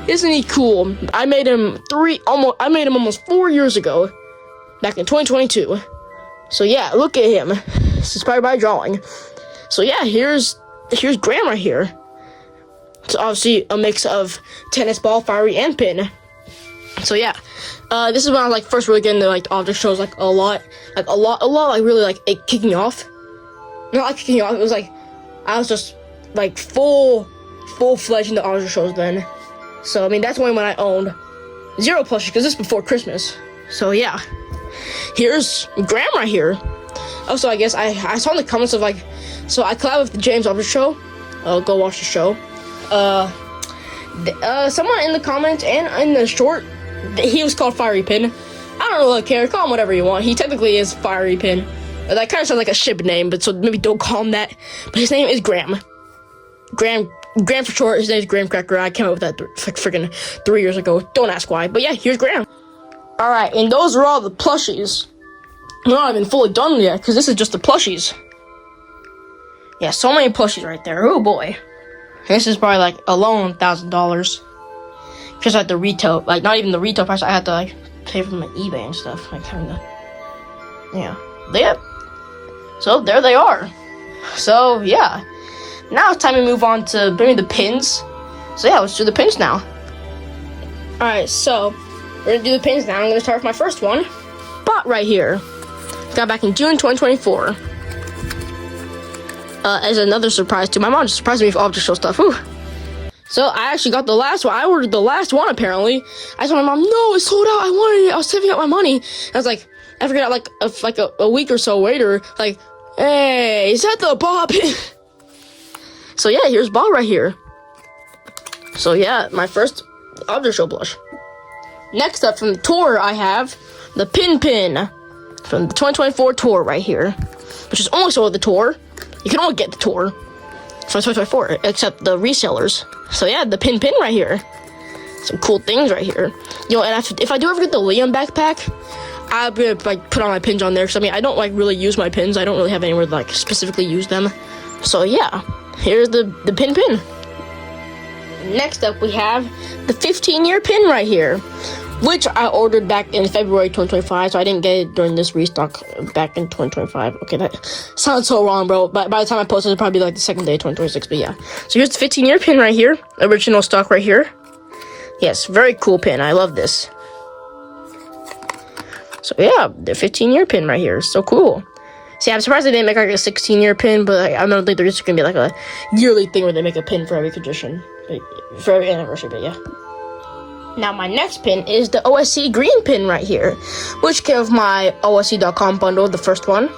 Isn't he cool? I made him almost 4 years ago. Back in 2022. So yeah, look at him. It's inspired by drawing. So yeah, here's Graham right here. It's obviously a mix of tennis ball, fiery, and pin. So yeah, this is when I was like first really getting into like object shows like a lot, like really like it kicking off. Not like kicking off. It was like I was just like full-fledged into object shows then. So I mean that's when I owned 0 plushies because this is before Christmas. So yeah, here's Graham right here. Also, I guess I saw in the comments of like, so I collab with the James Object Show. Go watch the show. Someone in the comments and in the short, he was called Fiery Pin. I don't really care. Call him whatever you want. He technically is Fiery Pin. That kind of sounds like a ship name, but so maybe don't call him that. But his name is Graham. Graham for short. His name is Graham Cracker. I came up with that freaking 3 years ago. Don't ask why. But yeah, here's Graham. All right, and those are all the plushies. We're not even fully done yet because this is just the plushies. Yeah, so many plushies right there. Oh boy. This is probably like alone $1,000. Just like the retail, like not even the retail price. I had to like pay for my eBay and stuff. Like kind of, yeah. Yep. So there they are. So yeah. Now it's time to move on to bring the pins. So yeah, let's do the pins now. All right, so we're gonna do the pins now. I'm gonna start with my first one. Bought right here. Got back in June 2024. As another surprise to my mom, just surprised me with object show stuff. Whew. So I actually got the last one. I ordered the last one apparently. I told my mom, no, it's sold out. I wanted it. I was saving up my money. And I was like, I forgot like a week or so later, like, hey, is that the ball pin? So yeah, here's ball right here. So yeah, my first object show blush. Next up from the tour, I have the pin from the 2024 tour right here, which is only sold at the tour. You can only get the tour from 2024, except the resellers. So yeah, the pin right here. Some cool things right here. And if I do ever get the Liam backpack, I'll be like put all my pins on there. Cause I mean, I don't like really use my pins. I don't really have anywhere to like specifically use them. So yeah, here's the pin. Next up, we have the 15-year pin right here, which I ordered back in February 2025, so I didn't get it during this restock back in 2025. Okay, that sounds so wrong, bro. But by the time I posted, it'll probably be like the second day of 2026, but yeah. So here's the 15-year pin right here, original stock right here. Yes, very cool pin. I love this. So yeah, the 15-year pin right here. So cool. See, I'm surprised they didn't make like a 16-year pin, but like, I don't think there's just gonna be like a yearly thing where they make a pin for every tradition, for every anniversary, but yeah. Now my next pin is the OSC green pin right here, which came with my OSC.com bundle, the first one.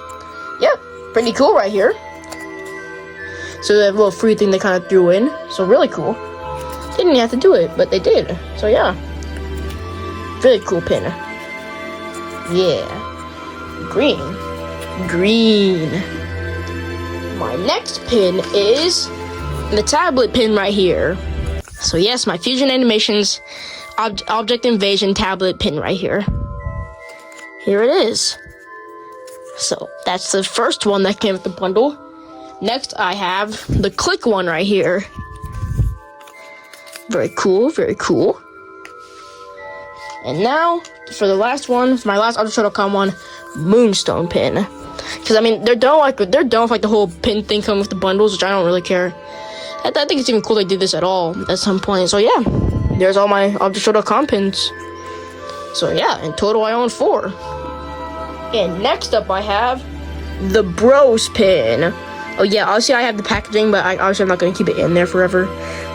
Yep, pretty cool right here. So that little free thing they kind of threw in, so really cool. They didn't have to do it, but they did. So yeah, really cool pin. Yeah, green. My next pin is the tablet pin right here. So yes, my Fusion Animations Object Invasion tablet pin right here. Here it is. So that's the first one that came with the bundle. Next, I have the Click one right here. Very cool, very cool. And now, for the last one, for my last Ultra.com one, Moonstone pin. Because, I mean, they're done with the whole pin thing coming with the bundles, which I don't really care. I think it's even cool they did this at all at some point. So, yeah, there's all my Ultra.com pins. So, yeah, in total, I own 4. And next up, I have the Bros pin. Oh, yeah, obviously, I have the packaging, but obviously, I'm not going to keep it in there forever.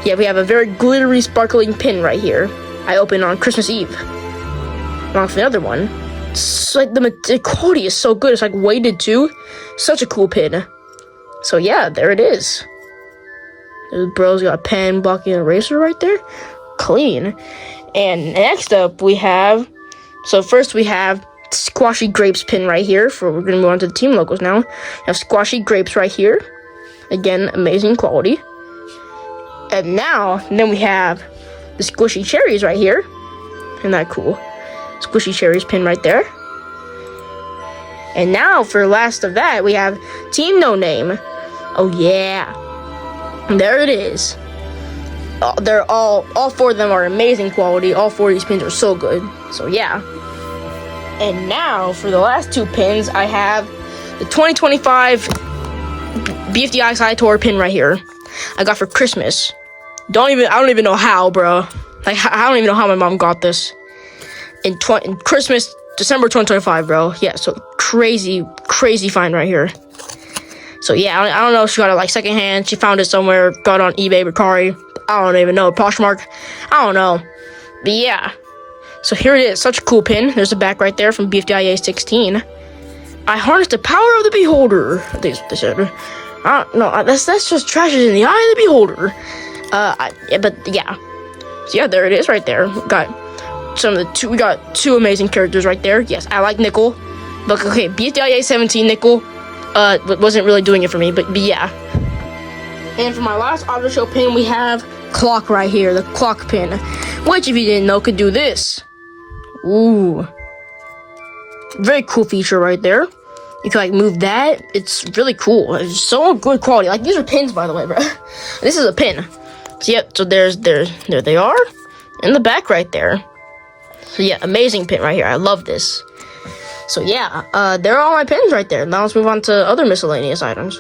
Yeah, we have a very glittery, sparkling pin right here. I opened on Christmas Eve. Along with another one. It's like the quality is so good. It's like weighted too. Such a cool pin. So yeah, there it is. The Bros got a pen, blocking an eraser right there. Clean. And next up we have. So first we have Squashy Grapes pin right here. We're gonna move on to the team logos now. We have Squashy Grapes right here. Again, amazing quality. And then we have the Squishy Cherries right here. Isn't that cool? Squishy Cherries pin right there. And now for last of that, we have Team No Name. Oh yeah. There it is. They're all 4 of them are amazing quality. All 4 of these pins are so good. So yeah. And now for the last 2 pins, I have the 2025 bfdi Side Tour pin right here. I got for Christmas. I don't even know how, bro. Like, I don't even know how my mom got this. In Christmas, December 2025, bro. Yeah, so crazy find right here. So yeah, I don't know if she got it like secondhand. She found it somewhere, got it on eBay, Mercari. I don't even know, Poshmark. I don't know. But yeah. So here it is, such a cool pin. There's the back right there from bfdi 16. I harnessed the power of the beholder. They said. I don't know, that's just treasures in the eye of the beholder. But yeah. So yeah, there it is right there. We got 2 amazing characters right there. Yes, I like Nickel. But okay, bfdi 17 Nickel wasn't really doing it for me, but yeah. And for my last auto show pin, we have Clock right here, the Clock pin. Which, if you didn't know, could do this. Ooh. Very cool feature right there. You can like move that. It's really cool. It's so good quality. Like, these are pins, by the way, bro. This is a pin. So yep, so there they are. In the back right there. So yeah, amazing pin right here. I love this. So yeah, there are all my pins right there. Now let's move on to other miscellaneous items.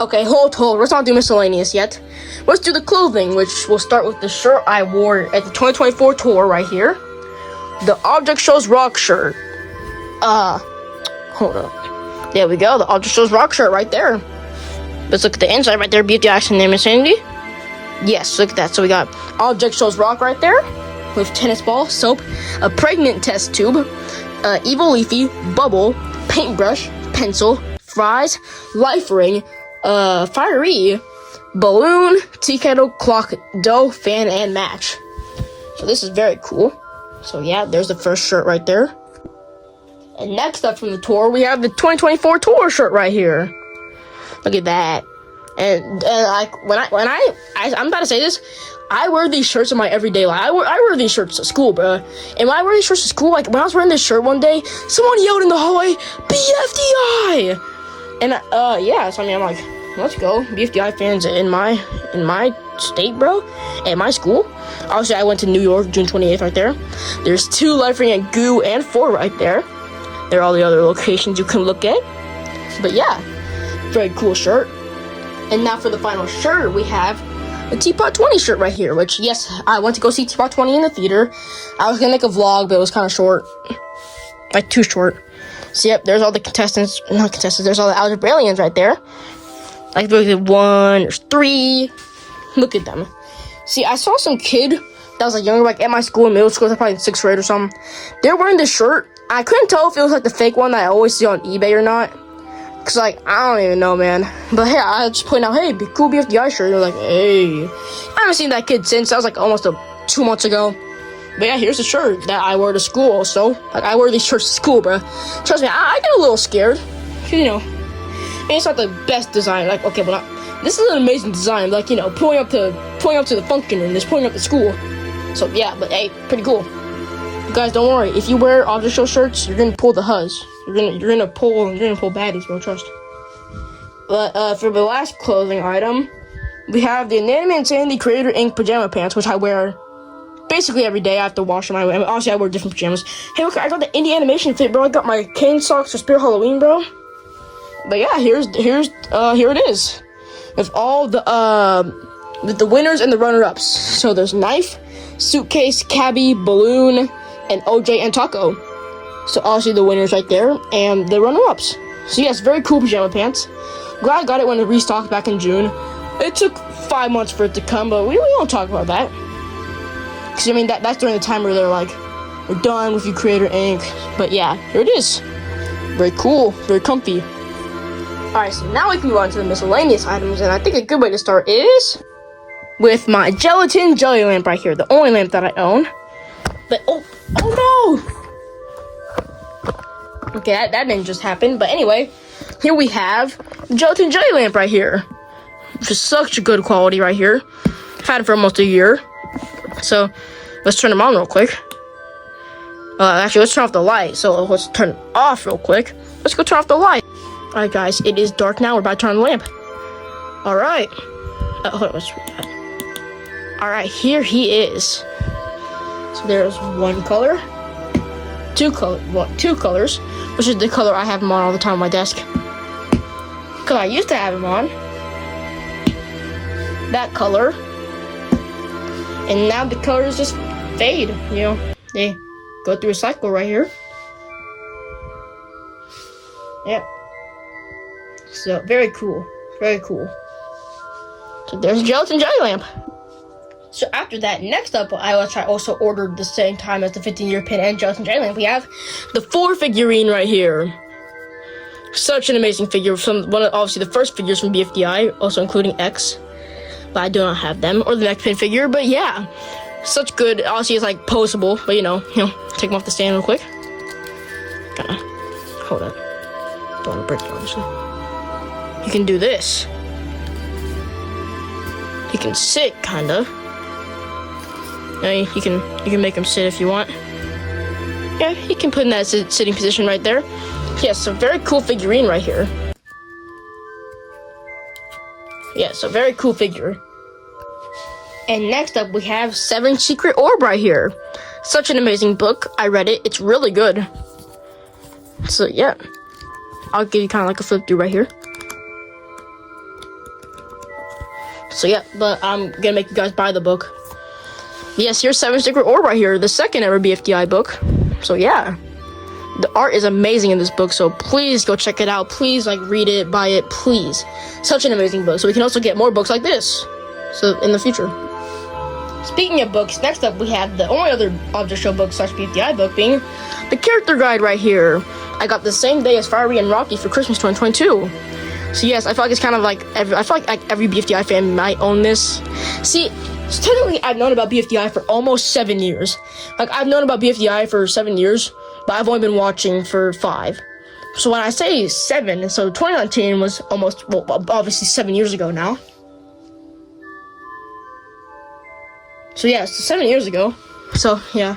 Okay, hold. Let's not do miscellaneous yet. Let's do the clothing, which will start with the shirt I wore at the 2024 tour right here. The Object Shows Rock shirt. Hold up. There we go, the Object Shows Rock shirt right there. Let's look at the inside right there. bfdi Action Name Insanity. Yes, look at that. So we got Object Shows Rock right there. With tennis ball, soap, a pregnant test tube, evil leafy, bubble, paintbrush, pencil, fries, life ring, fiery, balloon, tea kettle, clock, dough, fan, and match. So this is very cool. So yeah, there's the first shirt right there. And next up from the tour, we have the 2024 tour shirt right here. Look at that. And like I'm about to say this, I wear these shirts in my everyday life. I wear these shirts to school, bro. And when I wear these shirts to school, like when I was wearing this shirt one day, someone yelled in the hallway, "BFDI!" And yeah, so I mean, I'm like, let's go, BFDI fans in my state, bro, at my school. Obviously, I went to New York, June 28th, right there. There's 2 Life Ring and Goo and 4 right there. There are all the other locations you can look at. But yeah, very cool shirt. And now for the final shirt, we have a Teapot 20 shirt right here, which, yes, I went to go see Teapot 20 in the theater. I was gonna make a vlog, but it was kind of short. Like, too short. So, yep, there's all the there's all the Algebraians right there. Like, look at 1, there's 3. Look at them. See, I saw some kid that was, like, younger, like, at my school in middle school, probably in 6th grade or something. They're wearing this shirt. I couldn't tell if it was, like, the fake one that I always see on eBay or not. Cause, like, I don't even know, man. But, hey, I just point out, hey, be cool BFDI shirt. They're like, hey. I haven't seen that kid since. That was, like, almost 2 months ago. But, yeah, here's the shirt that I wear to school. So, like, I wear these shirts to school, bro. Trust me, I get a little scared. You know, I mean, it's not the best design. Like, okay, but This is an amazing design, like, you know, pulling up to the function and just pulling up to school. So yeah, but hey, pretty cool. You guys, don't worry. If you wear object show shirts, you're gonna pull the Huz. You're gonna pull baddies, bro. Trust. But for the last clothing item, we have the Inanimate Insanity Creator Ink pajama pants, which I wear basically every day. I have to wash them. Obviously, I wear different pajamas. Hey, look, I got the indie animation fit, bro. I got my cane socks for Spirit Halloween, bro. But yeah, here it is. With all the winners and the runner-ups. So there's Knife, Suitcase, Cabby, Balloon, and OJ and Taco. So obviously the winners right there, and the runner-ups. So yes, very cool pajama pants. Glad I got it when it restocked back in June. It took 5 months for it to come, but we don't talk about that. Because, I mean, that's during the time where they're like, we're done with your Creator Ink. But yeah, here it is. Very cool, very comfy. Alright, so now we can move on to the miscellaneous items, and I think a good way to start is with my gelatin jelly lamp right here, the only lamp that I own. But, oh no! Okay, that didn't just happen, but anyway, here we have the gelatin jelly lamp right here. Which is such a good quality right here. I've had it for almost a year. So, let's turn them on real quick. Actually, let's turn off the light. So, let's turn it off real quick. Let's go turn off the light. Alright, guys, it is dark now. We're about to turn on the lamp. Alright. Hold on, let's read that. Alright, here he is. So, there's one color. Two colors. Which is the color I have him on all the time on my desk. Because I used to have him on. That color. And now the colors just fade, you know. They go through a cycle right here. Yep. So, very cool. Very cool. So, there's a gelatin jelly lamp. So, after that, next up, I also ordered the same time as the 15-year pin and gelatin jelly lamp. We have the 4 figurine right here. Such an amazing figure. Obviously, the first figures from BFDI, also including X. But I do not have them, or the next pin figure, but yeah. Such good, obviously it's like posable, but you know, take them off the stand real quick. Kinda, hold up. Don't want to break it, obviously. You can do this. He can sit, kinda. You can make him sit if you want. Yeah, he can put in that sitting position right there. Yes, so very cool figurine right here. Yeah, so very cool figure. And next up, we have 7 Secret Orb right here. Such an amazing book. I read it. It's really good. So, yeah. I'll give you kind of like a flip through right here. So, yeah. But I'm going to make you guys buy the book. Yes, here's 7 Secret Orb right here. The second ever BFDI book. So, yeah. The art is amazing in this book, so please go check it out. Please, read it, buy it, please. Such an amazing book. So we can also get more books like this. So, in the future. Speaking of books, next up we have the only other object show book / BFDI book being the character guide right here. I got the same day as Fiery and Rocky for Christmas 2022. So yes, I feel like it's kind of like every BFDI fan might own this. See, so technically I've known about BFDI for almost 7 years. I've known about BFDI for 7 years, but I've only been watching for 5. So when I say 7, so 2019 was almost, well, obviously 7 years ago now. So yeah, so 7 years ago. So yeah,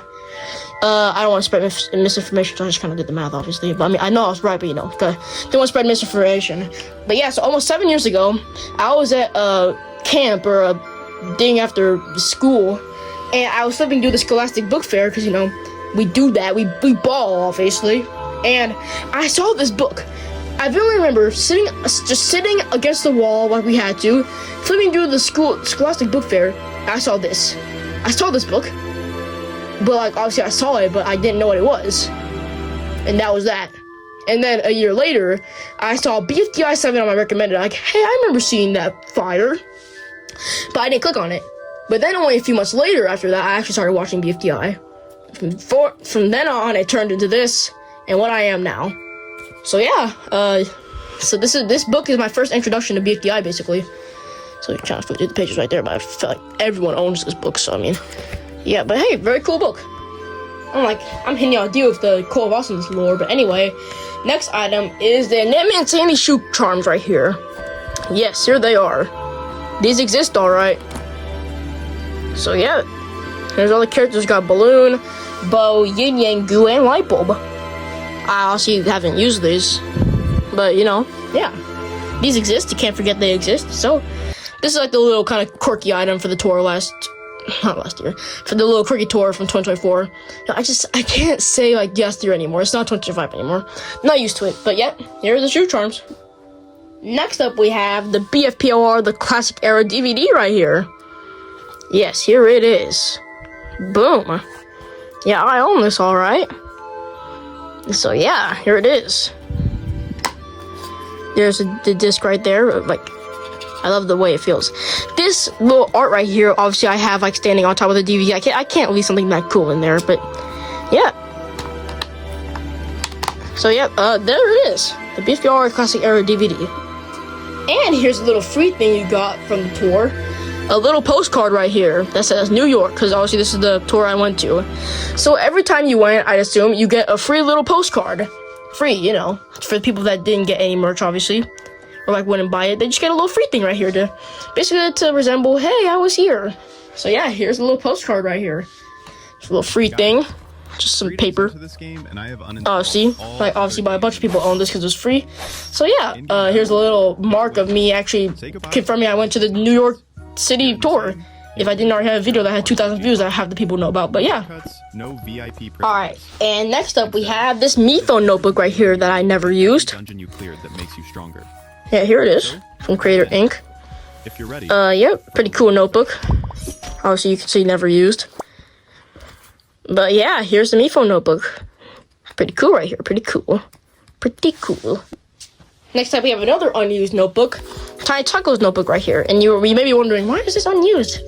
I don't want to spread misinformation, so I just kind of did the math, obviously. But I mean, I know I was right, but you know, don't want to spread misinformation. But yeah, so almost 7 years ago, I was at a camp or a thing after school, and I was flipping through the Scholastic Book Fair because you know we do that, we ball obviously, and I saw this book. I vividly remember sitting against the wall like we had to, flipping through the Scholastic Book Fair. I saw this book, but obviously I saw it, but I didn't know what it was, and that was that. And then a year later, I saw BFDI 7 on my recommended. Hey, I remember seeing that flyer, but I didn't click on it. But then only a few months later after that, I actually started watching BFDI. From then on, it turned into this and what I am now. So yeah, so this book is my first introduction to BFDI, basically. So you're trying to flip through the pages right there, but I feel like everyone owns this book, so I mean, yeah. But hey, very cool book. I'm hitting y'all a deal with the Core of Awesomeness lore, but anyway, next item is the Inanimate Insanity shoe charms right here. Yes, here they are. These exist, alright. So yeah, here's all the characters. Got Balloon, Bow, Yin Yang, Goo, and Light Bulb. I honestly haven't used these, but you know, yeah. These exist, you can't forget they exist. So, this is like the little kind of quirky item for the tour not last year, for the little quirky tour from 2024. I can't say like yes year anymore. It's not 2025 anymore. I'm not used to it, but yeah, here are the shoe charms. Next up, we have the BFPOR, the Classic Era DVD right here. Yes, here it is. Boom. Yeah, I own this, alright. So yeah, here it is. There's the disc right there. Like, I love the way it feels. This little art right here, obviously I have like standing on top of the DVD. I can't leave something that cool in there, but yeah. So yeah, there it is. The BFPR Classic Era DVD. And here's a little free thing you got from the tour. A little postcard right here that says New York, because obviously this is the tour I went to. So every time you went, I'd assume, you get a free little postcard. Free, you know, for the people that didn't get any merch, obviously, or like wouldn't buy it. They just get a little free thing right here to basically to resemble, hey, I was here. So yeah, here's a little postcard right here. It's a little free thing, just some paper. See, like obviously, by a bunch of people own this because it was free. So yeah, here's a little mark of me actually confirming I went to the New York City tour. If I didn't already have a video that had 2,000 views, I have the people know about. But yeah. Alright, and next up we have this Me Phone notebook right here that I never used. Yeah, here it is. From Creator Inc. Yep, pretty cool notebook. Obviously you can see never used. But yeah, here's the Me Phone notebook. Pretty cool right here, pretty cool. Pretty cool. Next up we have another unused notebook. Tiny Taco's notebook right here. And you may be wondering, why is this unused?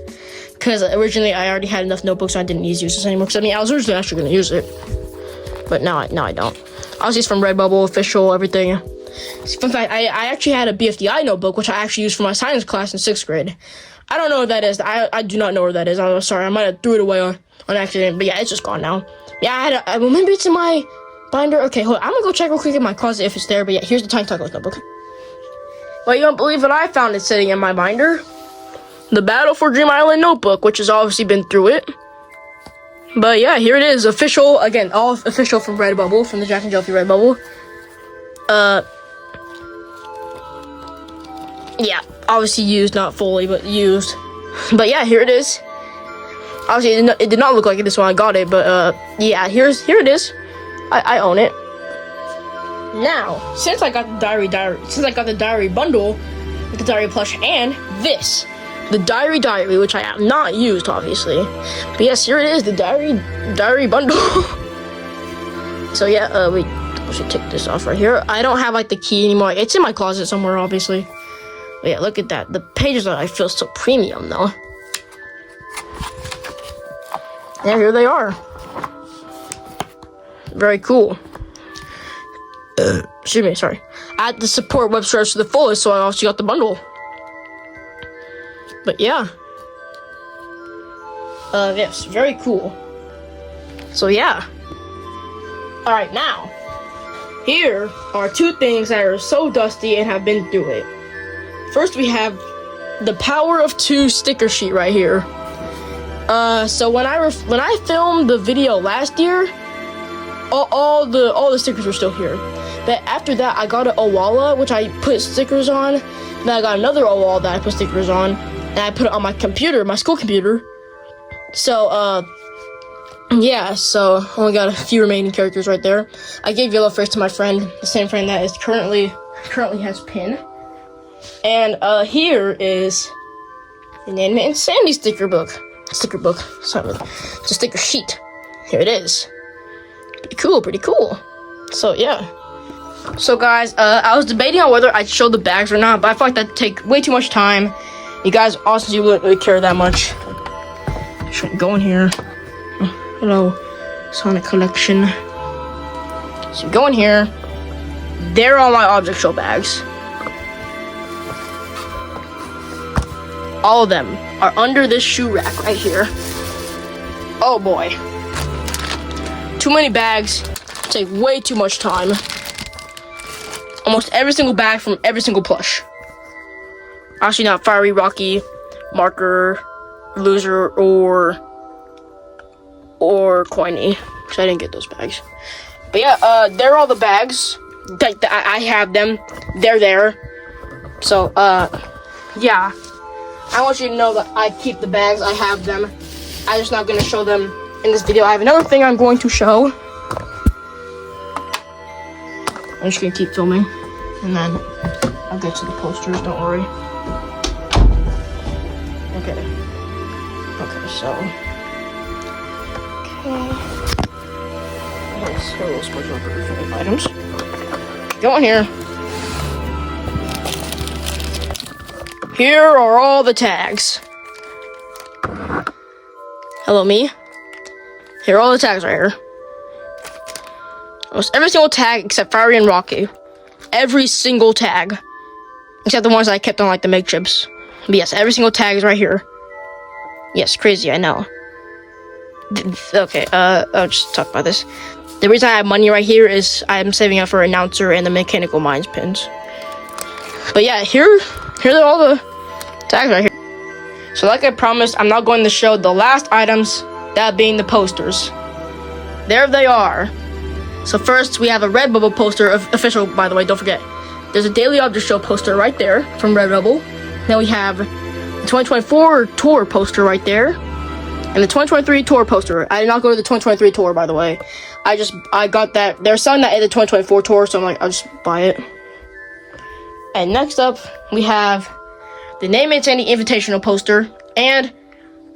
Because originally I already had enough notebooks, so I didn't use this anymore. Because I mean, I was originally actually going to use it, but now I don't. Obviously, it's from Redbubble, official, everything. Fun fact, I actually had a BFDI notebook, which I actually used for my science class in 6th grade. I don't know what that is. I do not know where that is. I'm sorry, I might have threw it away on accident, but yeah, it's just gone now. Yeah, I remember it's in my binder. Okay, hold on. I'm gonna go check real quick in my closet if it's there. But yeah, here's the Tiny Taco's notebook. Well, you don't believe what I found it sitting in my binder. The Battle for Dream Island notebook, which has obviously been through it. But yeah, here it is, official, again, all official from Redbubble, from the Jack and Jelly Redbubble. Yeah, obviously used, not fully, but used. But yeah, here it is. Obviously, it did not look like this when I got it, but yeah, here it is. I own it. Now, since I got the diary bundle with the diary plush and this. The diary, which I have not used, obviously. But yes, here it is, the diary bundle. So yeah, we should take this off right here. I don't have like the key anymore. It's in my closet somewhere, obviously. But yeah, look at that. The pages I feel so premium though. Yeah, here they are. Very cool. Excuse me, sorry. I had to support web stars to the fullest, so I also got the bundle. But yeah. Yes, very cool. So yeah. Alright, now. Here are two things that are so dusty and have been through it. First, we have the Power of 2 sticker sheet right here. So when I filmed the video last year, all the stickers were still here. But after that, I got an Owala, which I put stickers on. Then I got another Owala that I put stickers on. And I put it on my computer, my school computer. So, yeah, so only got a few remaining characters right there. I gave Yellow Face to my friend, the same friend that is currently has Pin. And, here is the Inanimate Insanity sticker book. Sorry, it's a sticker sheet. Here it is. Pretty cool. So, yeah. So, guys, I was debating on whether I'd show the bags or not, but I feel like that'd take way too much time. You guys honestly wouldn't really care that much. Should go in here. Hello, Sonic Collection. So go in here. There are all my object show bags. All of them are under this shoe rack right here. Oh boy. Too many bags. Take way too much time. Almost every single bag from every single plush. Actually, not Fiery, Rocky, Marker, Loser, or Coiny. Because I didn't get those bags. But yeah, they're all the bags. I have them. They're there. So, yeah. I want you to know that I keep the bags. I have them. I'm just not going to show them in this video. I have another thing I'm going to show. I'm just going to keep filming. And then I'll get to the posters. Don't worry. Okay. Okay, so... Okay. So, special items. Go in here. Here are all the tags. Hello, me. Here are all the tags right here. Almost every single tag except Fiery and Rocky. Every single tag. Except the ones that I kept on like the make chips. But yes, every single tag is right here. Yes, crazy, I know. Okay, I'll just talk about this. The reason I have money right here is I'm saving up for announcer and the mechanical mines pins. But yeah, here are all the tags right here. So like I promised, I'm not going to show the last items, that being the posters. There they are. So first, we have a Redbubble poster, official, by the way, don't forget. There's a Daily Object Show poster right there from Redbubble. Then we have the 2024 tour poster right there. And the 2023 tour poster. I did not go to the 2023 tour, by the way. I got that. They're selling that at the 2024 tour, so I'm like, I'll just buy it. And next up, we have the Name It Sandy Invitational poster and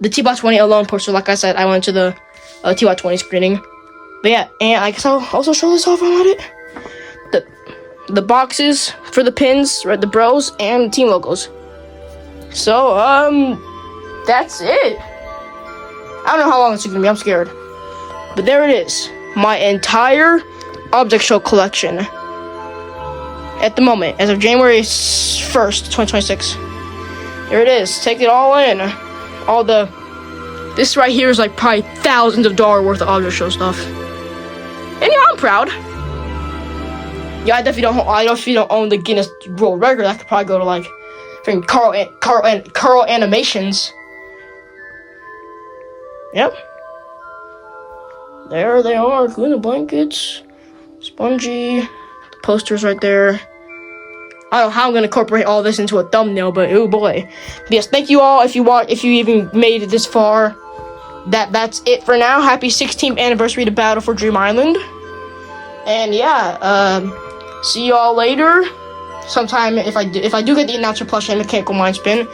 the T-Bot 20 Alone poster. Like I said, I went to the T-Bot 20 screening. But yeah, and I guess I'll also show this off on it. The boxes for the pins, right, the bros, and team logos. So, that's it. I don't know how long it's gonna be, I'm scared. But there it is. My entire Object Show collection. At the moment, as of January 1st, 2026. Here it is. Take it all in. This right here is like probably thousands of dollars worth of Object Show stuff. And yeah, I'm proud. Yeah, I definitely don't own the Guinness World Record. I could probably go to like freaking Carl Animations. Yep. There they are. Glue blankets, spongy, the posters right there. I don't know how I'm gonna incorporate all this into a thumbnail, but oh boy. But yes, thank you all if you even made it this far. That's it for now. Happy 16th anniversary to Battle for Dream Island. And yeah, see y'all later. Sometime if I do get the announcer plush and mechanical mind spin.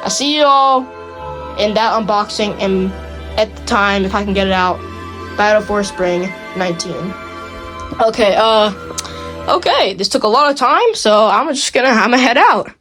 I'll see y'all in that unboxing and at the time, if I can get it out, Battle for Spring 19. Okay, okay, this took a lot of time, so I'm gonna head out.